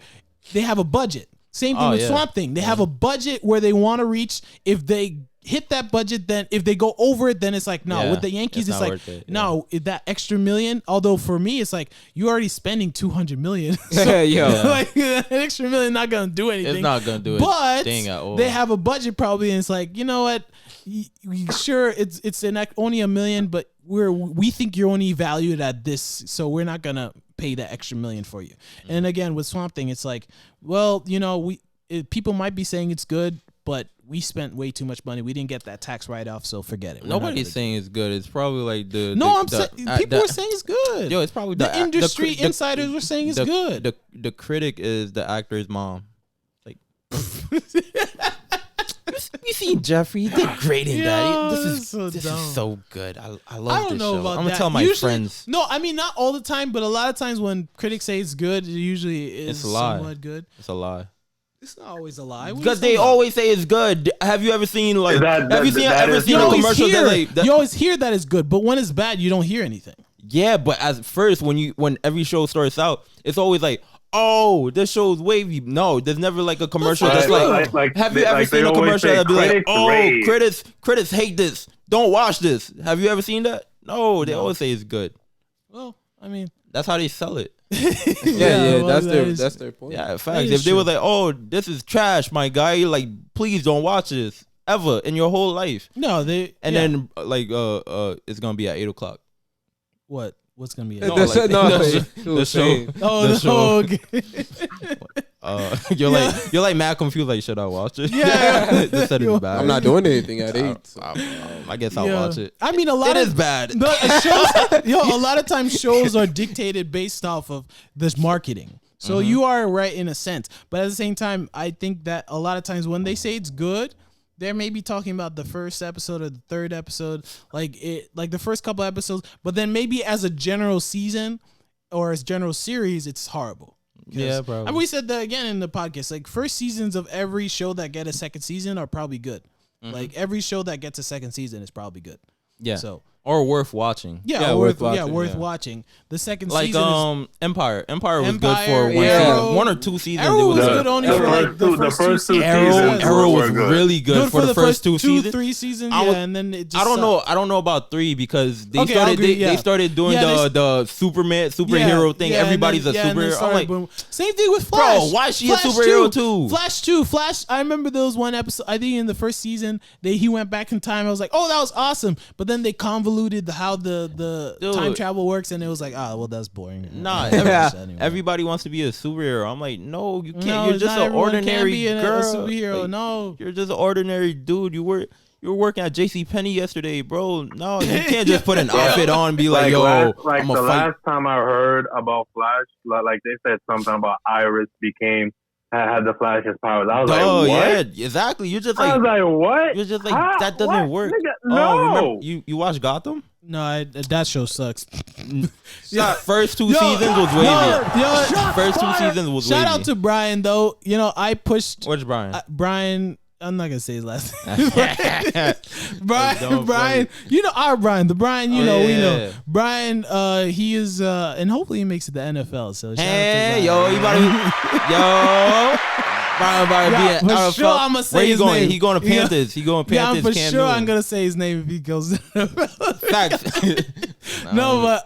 They have a budget. Same thing Oh, with yeah. Swamp Thing. They have a budget where they want to reach. If they hit that budget, then if they go over it, then it's like no. Yeah, With the Yankees, it's it's not like worth it, no. That extra million. Although for me, it's like you're already spending $200 million. So, Yo. like that extra million not gonna do anything. It's not gonna do it. But Thing at all. they have a budget probably, and it's like, you know what? Sure, it's only $1 million, but we think you're only valued at this, so we're not gonna pay that extra $1 million for you. And again, with Swamp Thing, it's like, well, you know, people might be saying it's good, but we spent way too much money. We didn't get that tax write off, so forget it. We're not Nobody's gonna saying it's good. It's probably like the. No, I'm the- saying people are saying it's good. Yo, it's probably the industry insiders were saying it's good. The critic is the actor's mom. Like, you seen Jeffrey? He did great in that. Yo, This that's so is dumb. so good. I love I don't this know show. about I'm gonna that. tell my Usually- friends. No, I mean not all the time, but a lot of times when critics say it's good, it usually is It's a lie. somewhat good. It's a lie. It's not always a lie. What are you Because they talking about? always say it's good. Have you ever seen like? Have you seen that ever is seen You a always commercial hear, that like? That, you always hear that it's good, but when it's bad, you don't hear anything. yeah, but at first when every show starts out, it's always like, oh, this show's wavy. No, there's never like a commercial That's that's right. like, have you ever like they seen a always commercial say, that'd be like, critics oh, rave. critics hate this. Don't watch this. Have you ever seen that? No, they always say it's good. Well, I mean, That's how they sell it. Yeah, well, that's their point. Yeah, facts. is If they true. were like, oh, this is trash, my guy, like, please don't watch this ever in your whole life. no, they And yeah. then like it's gonna be at 8:00. What? What's gonna be? No, The show- no, the he was show. saying. Oh, the the show. okay. You're like mad confused. Like, should I watch it? Yeah. They said it's bad. I'm not doing anything at 8. So. I guess I'll Yeah. watch it. I mean, a lot It of is bad. No, a lot of times shows are dictated based off of this marketing. So Mm-hmm. you are right in a sense, but at the same time, I think that a lot of times when they say it's good, they're maybe talking about the first episode or the third episode, like the first couple episodes. But then maybe as a general season or as general series, it's horrible. Yeah, probably. And we said that again in the podcast. Like first seasons of every show that get a second season are probably good. Like every show that gets a second season is probably good. Yeah. So. Or worth watching. Yeah, worth worth watching, watching. The second Like season is Empire. Empire was good Empire, for one Arrow. season. 1 or 2 seasons. Arrow it was was good good. only for like the first two seasons. Arrow was were good. really good for the first 2 seasons. 3 seasons, I yeah, was- and then it just I don't sucked. know. I don't know about 3 because they Okay, I'll started. agree, They yeah. started doing Yeah, the superhero thing. Yeah, and Everybody's then- a and then superhero. I'm started like, boom. Same thing with Flash. Bro, why is she a Flash superhero too? Flash 2. Flash. I remember there was one episode. I think in the first season, he went back in time. I was like, oh, that was awesome. But then they convoluted how the Dude. time travel works, and it was like, well, that's boring. Nah, Anyway. everybody wants to be a superhero. I'm like, no, you can't. No, You're just not an everyone can ordinary be a girl. superhero. Like, No. you're just an ordinary dude. You were working at JC Penney yesterday, bro. No, you can't just put an outfit on and be like, yo, I'm the a fight. last time I heard about Flash, like they said something about Iris had the Flash's powers. I was like, what? Yeah, exactly. You're just I like, was like, what? you're just like Huh? that doesn't What? work. Nigga, Oh, no. remember you watch Gotham? No, that show sucks. First 2 seasons was wavy. Yo, First 2 seasons was shout wavy. out to Brian though. You know, I pushed Where's Brian? Brian. I'm not gonna say his last name. Brian, Don't Brian, play. you know our Brian, the Brian, you know, we yeah. know. Brian, he is, and hopefully he makes it to the NFL. So shout Hey, out to yo, Brian. you about to, yo, Brian, Yeah, be for an sure I'ma say Where he his going? name. He going to Yeah. Panthers. He going Yeah, Panthers. for Cam sure Newton. I'm gonna say his name if he goes to the NFL. Facts. No, but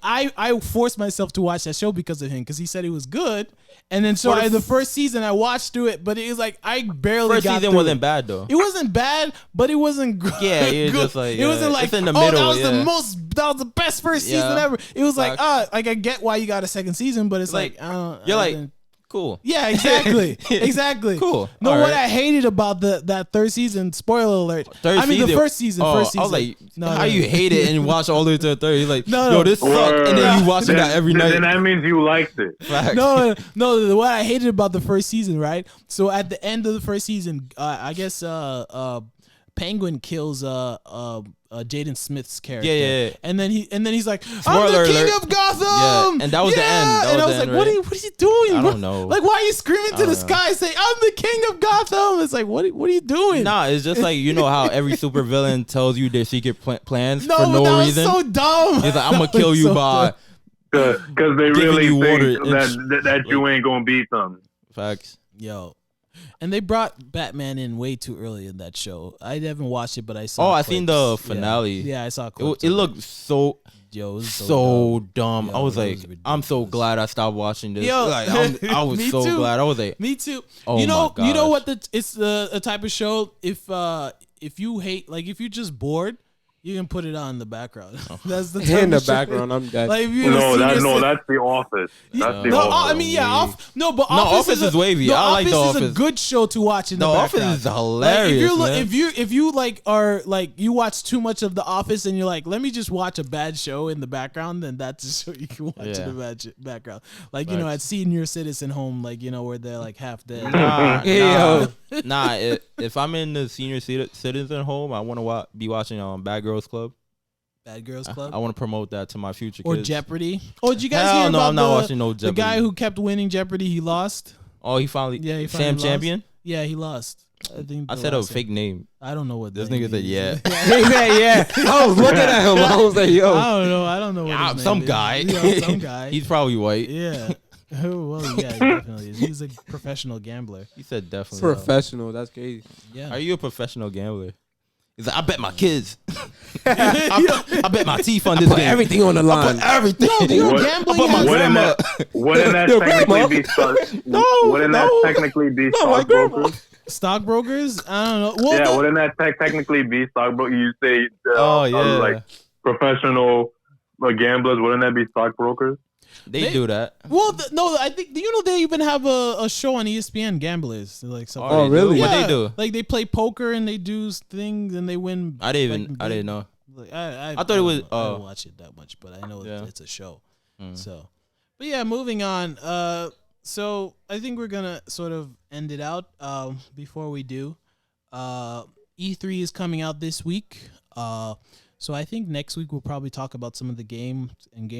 I forced myself to watch that show because of him, because he said it was good. And then so For the the first season I watched through it, but it was like I barely First got season through wasn't it. bad though. It wasn't bad, but it wasn't good. Yeah, you're good. just like, it wasn't like it's in the that middle, was yeah. that was the best first Yeah. season ever. It was like Facts. like I get why you got a second season, but it's like, You're like, cool. yeah, exactly, exactly. Cool. No, All what right. I hated about that third season. Spoiler alert. Third I mean the season- first season. Oh, First season. I was like, No, how no, you no. hate it and you watch all the way to the third? You're like, No, yo, no. this sucked, and then you watching that every night. Then that means you liked it. Facts. No. What I hated about the first season, right? So at the end of the first season, I guess Penguin kills Jaden Smith's character. Yeah. And then he's like, I'm Spoiler the king alert. of Gotham. Yeah, and that was the end. That and was I the was like, end, what right? are you doing? I bro? don't know. Like, why are you screaming to the don't know. sky saying, I'm the king of Gotham? It's like, what are you doing? Nah, it's just like, you know how every supervillain tells you their secret plans no, for but no that reason. was so dumb. He's like, I'm gonna That kill was you so by dumb. Because they Giving really you water think and that you ain't going to beat them. facts. Yo. And they brought Batman in way too early in that show. I haven't watched it, but I saw. Oh, I seen the clips. finale. Yeah, I saw clips. It of looked so Yo, it was so dumb. Yo, I was it like, was I'm so ridiculous. glad I stopped watching this. Yo. Like, I was Me so too. glad. I was like, Me too. Oh you know, my you know gosh. what? It's the type of show. If you hate, like, if you're just bored, you can put it on in the background. That's the type In the of show. background, I'm dead. Like, if you're No, a senior that's The Office. That's The no, Office. I mean, yeah, but No, Office is wavy. The I like The Office is a Office. good show to watch in The the Office background. is hilarious, Like, man. if you like are like you watch too much of The Office and you're like, let me just watch a bad show in the background, then that's a show you can watch Yeah. in the background. Like, you know, at senior citizen home, like, you know, where they're like half dead. Nah, if I'm in the senior citizen home, I want to be watching Bad Girls Club. Bad Girls Club I want to promote that to my future or kids. Jeopardy. Oh, did you guys Hell hear no, about I'm not watching no the Jeopardy. guy who kept winning Jeopardy? He lost. Oh, he finally. Yeah, he Sam finally lost. Champion. Yeah, he lost. I think I the said a last fake name. I don't know what This the nigga name said, is. yeah. He said, yeah. I was looking at him. I was like, yo. I don't know what his name Some is. guy. Yeah, some guy. He's probably white. Yeah. Oh, well, yeah, he definitely is. He's a professional gambler. He said definitely. Professional. That's crazy. Yeah. Are you a professional gambler? He's like, I bet my kids. I bet my teeth on this Put game. everything on the line. Everything. You're What- gambling. I put my has- grandma. Wouldn't that Your technically grandma? be wouldn't no. that technically be No, my grandma. stockbrokers? Stockbrokers? I don't know. Well, Yeah, the- wouldn't that technically be stockbrokers? You say Oh, yeah. like professional gamblers? Wouldn't that be stockbrokers? They do that. Well, no, I think you know they even have a show on ESPN, Gamblers, like something. Oh, really? What Yeah, they do? Like they play poker and they do things and they win. I didn't know. Like, I thought it was. I don't watch it that much, but I know Yeah. it's a show. Mm. So, but yeah, moving on. So I think we're gonna sort of end it out. Before we do, E3 is coming out this week. So I think next week we'll probably talk about some of the game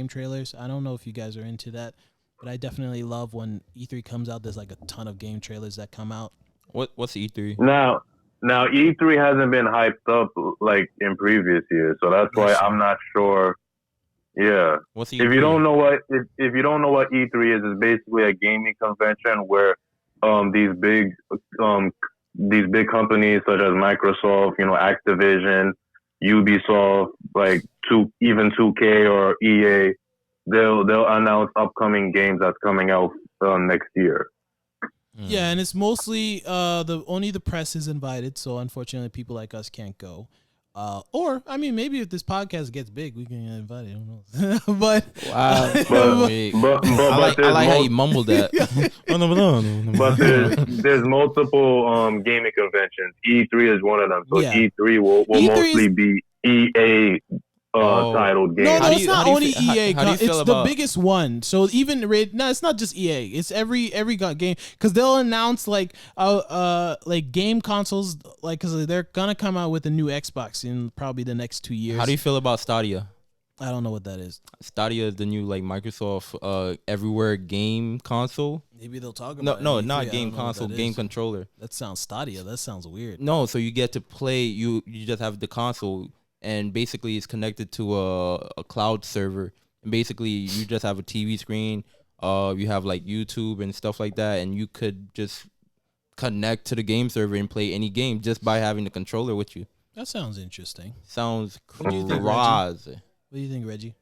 trailers. I don't know if you guys are into that, but I definitely love when E3 comes out. There's like a ton of game trailers that come out. What's E3? Now E3 hasn't been hyped up like in previous years, so that's why I'm not sure. Yeah. What's E3? If you don't know what E3 is, it's basically a gaming convention where these big companies such as Microsoft, Activision, Ubisoft, like 2K or EA, they'll announce upcoming games that's coming out next year. Yeah, and it's mostly only the press is invited, so unfortunately people like us can't go. Or I mean, maybe if this podcast gets big, we can get invited. Who knows? But Wow. But I like how you mumbled that. But there's multiple gaming conventions. E3 is one of them. So Yeah. E3 will E3 mostly be EA titled games. No, it's not only how do EA. you feel It's the about- biggest one. So even it's not just EA. It's every game because they'll announce like game consoles because they're gonna come out with a new Xbox in probably the next 2 years. How do you feel about Stadia? I don't know what that is. Stadia is the new Microsoft everywhere game console. Maybe they'll talk about No, it. not I game don't know what console, that game is. controller. That sounds Stadia. That sounds weird. No, so you get to play. You just have the console, and basically it's connected to a cloud server. And basically you just have a TV screen. You have like YouTube and stuff like that, and you could just connect to the game server and play any game just by having the controller with you. That sounds interesting. Sounds What do you think, crazy. What do you think, Reggie?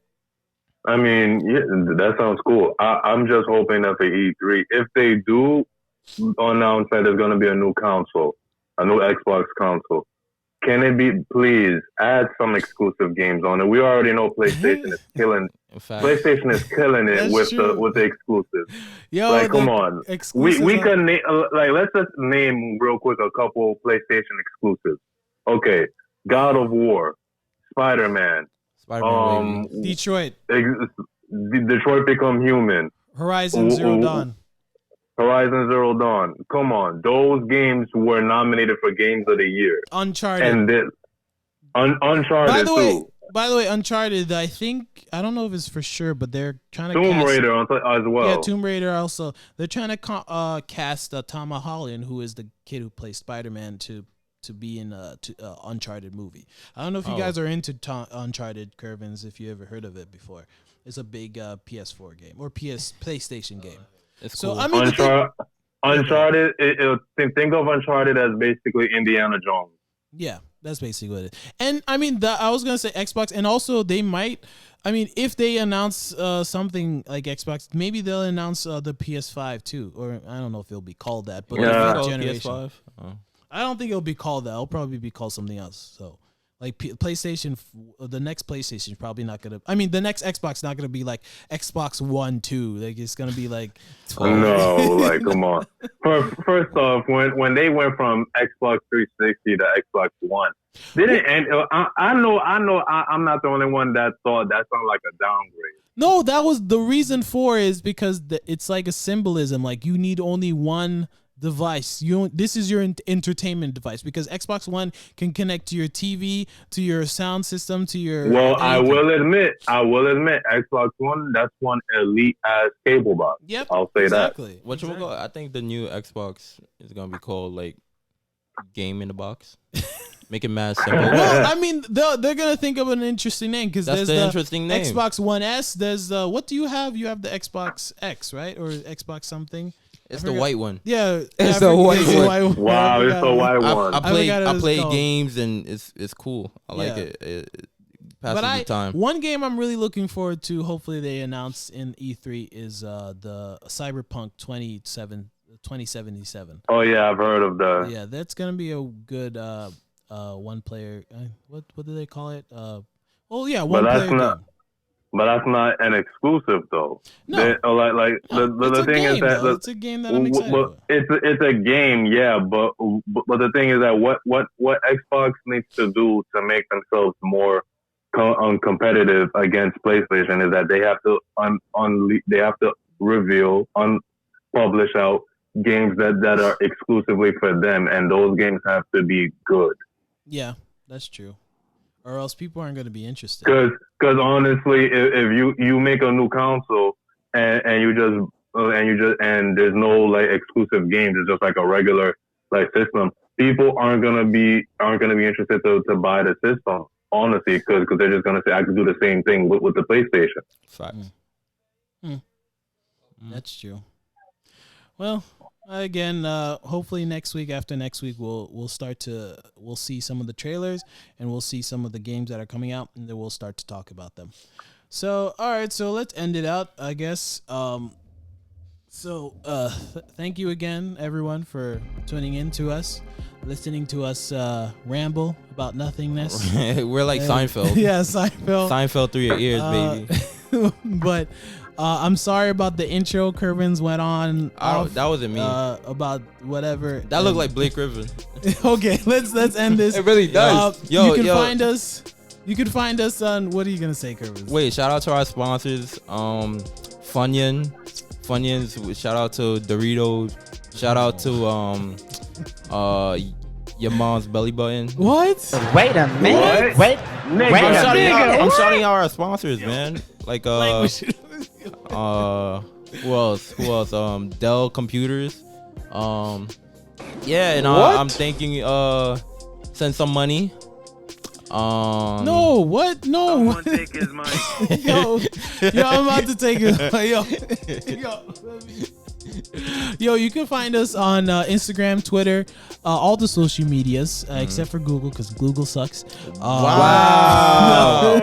I mean, yeah, that sounds cool. I'm just hoping that for E3, if they do announce that there's going to be a new console, a new Xbox console, can it be, please, add some exclusive games on it? We already know PlayStation is killing. In fact, PlayStation is killing it That's with true. the exclusives. Yo, Like, come on. We can name, let's just name real quick a couple PlayStation exclusives. Okay, God of War, Spider-Man, Spider-Man. baby. Detroit, Detroit Become Human, Horizon Zero Dawn. Horizon Zero Dawn. Come on, those games were nominated for Games of the Year, Uncharted. and this Uncharted too. By the way, Uncharted, I don't know if it's for sure, but they're trying to Tomb Raider as well. Yeah, Tomb Raider also. They're trying to cast Tom Holland, who is the kid who plays Spider-Man, to be in Uncharted movie. I don't know if you guys are into Uncharted, Curvins, if you ever heard of it before. It's a big PS4 game or PlayStation game. It's So cool. I mean, Uncharted. Think of Uncharted as basically Indiana Jones. yeah, that's basically what it is. And I mean, I was gonna say Xbox, and also they might. I mean, if they announce something like Xbox, maybe they'll announce the PS5 too, or I don't know if it'll be called that, but Yeah. the fifth Oh, generation. PS5? Oh. I don't think it'll be called that. It'll probably be called something else. So, like PlayStation, the next PlayStation is probably not gonna. I mean, the next Xbox not gonna be like Xbox One, 2. Like it's gonna be like. No, like come on. First off, when they went from Xbox 360 to Xbox One, didn't and I know I'm not the only one that thought that sounded like a downgrade. No, that was the reason for is because it's like a symbolism. Like you need only one device. This is your entertainment device because Xbox One can connect to your TV, to your sound system, to your. Well, I will admit, Xbox One, that's one elite ass cable box. Yep, I'll say exactly. What you call? I think the new Xbox is gonna be called like Game in the Box. Make it mad simple. Well, I mean, they're gonna think of an interesting name because That's there's the the interesting name. Xbox One S. There's what do you have? You have the Xbox X, right, or Xbox something? It's the white one. Yeah, It's the white one. that. Wow, it's a white one. I play forgot it was called. games and it's cool. I like Yeah. it. It passes But the time. one game I'm really looking forward to. Hopefully, they announce in E3 is the Cyberpunk 2077. Oh yeah, I've heard of that. Yeah, that's gonna be a good one player. What do they call it? One But that's player not- game. but that's not an exclusive though. No. The thing is that it's a game that I'm excited about. It's a game, yeah. But the thing is that what Xbox needs to do to make themselves more competitive against PlayStation is that they have to reveal, publish out games that are exclusively for them, and those games have to be good. Yeah, that's true. Or else people aren't going to be interested. Because honestly, if you make a new console and there's no like exclusive games, it's just like a regular like system. People aren't gonna be interested to buy the system, honestly, because they're just gonna say I can do the same thing with the PlayStation. Facts. That's true. Well, again, hopefully after next week, we'll see some of the trailers and we'll see some of the games that are coming out, and then we'll start to talk about them. So, all right, so let's end it out, I guess. Thank you again, everyone, for tuning in to us, listening to us ramble about nothingness. We're like Seinfeld. Yeah, Seinfeld. Seinfeld through your ears, baby. But I'm sorry about the intro Kervins went on. That wasn't me. About whatever. That looked like Blake Griffin. Okay, let's end this. It really does. You can find us. You can find us on. What are you gonna say, Kervins? Wait, shout out to our sponsors. Funyuns. Shout out to Doritos. Shout out to your mom's belly button. What? Wait a minute. What? I'm shouting out our sponsors, man. Like who else? Dell Computers. Yeah, and I'm thinking send some money. No, what? No. Someone take his mic. yo, I'm about to take it. Yo, you can find us on Instagram, Twitter, all the social medias, except for Google, because Google sucks. Wow.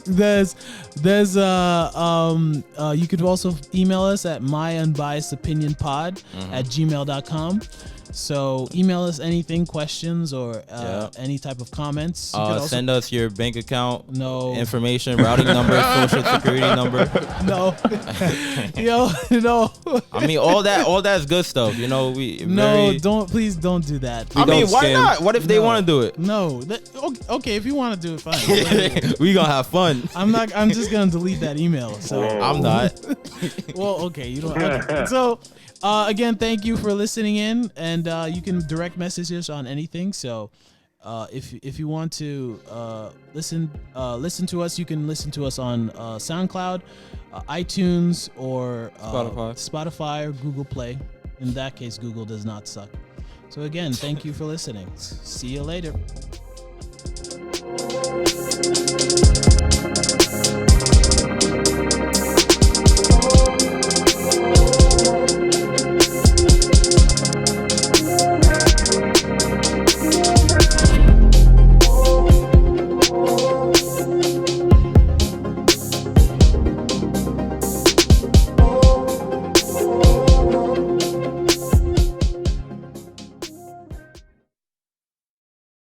There's you could also email us at myunbiasedopinionpod@gmail.com. So email us anything, questions, or any type of comments. Send us your bank account information, No. routing number, social security number. No. No. I mean, all that's good stuff. You know, please don't do that. I mean, why not? What if they want to do it? No. Okay, if you want to do it, fine. We gonna have fun. I'm just gonna delete that email. So I'm not. Well, okay, you don't. Okay. So. Again, thank you for listening in, and you can direct message us on anything. So, if you want to listen to us, you can listen to us on SoundCloud, iTunes, or Spotify or Google Play. In that case, Google does not suck. So again, thank you for listening. See you later.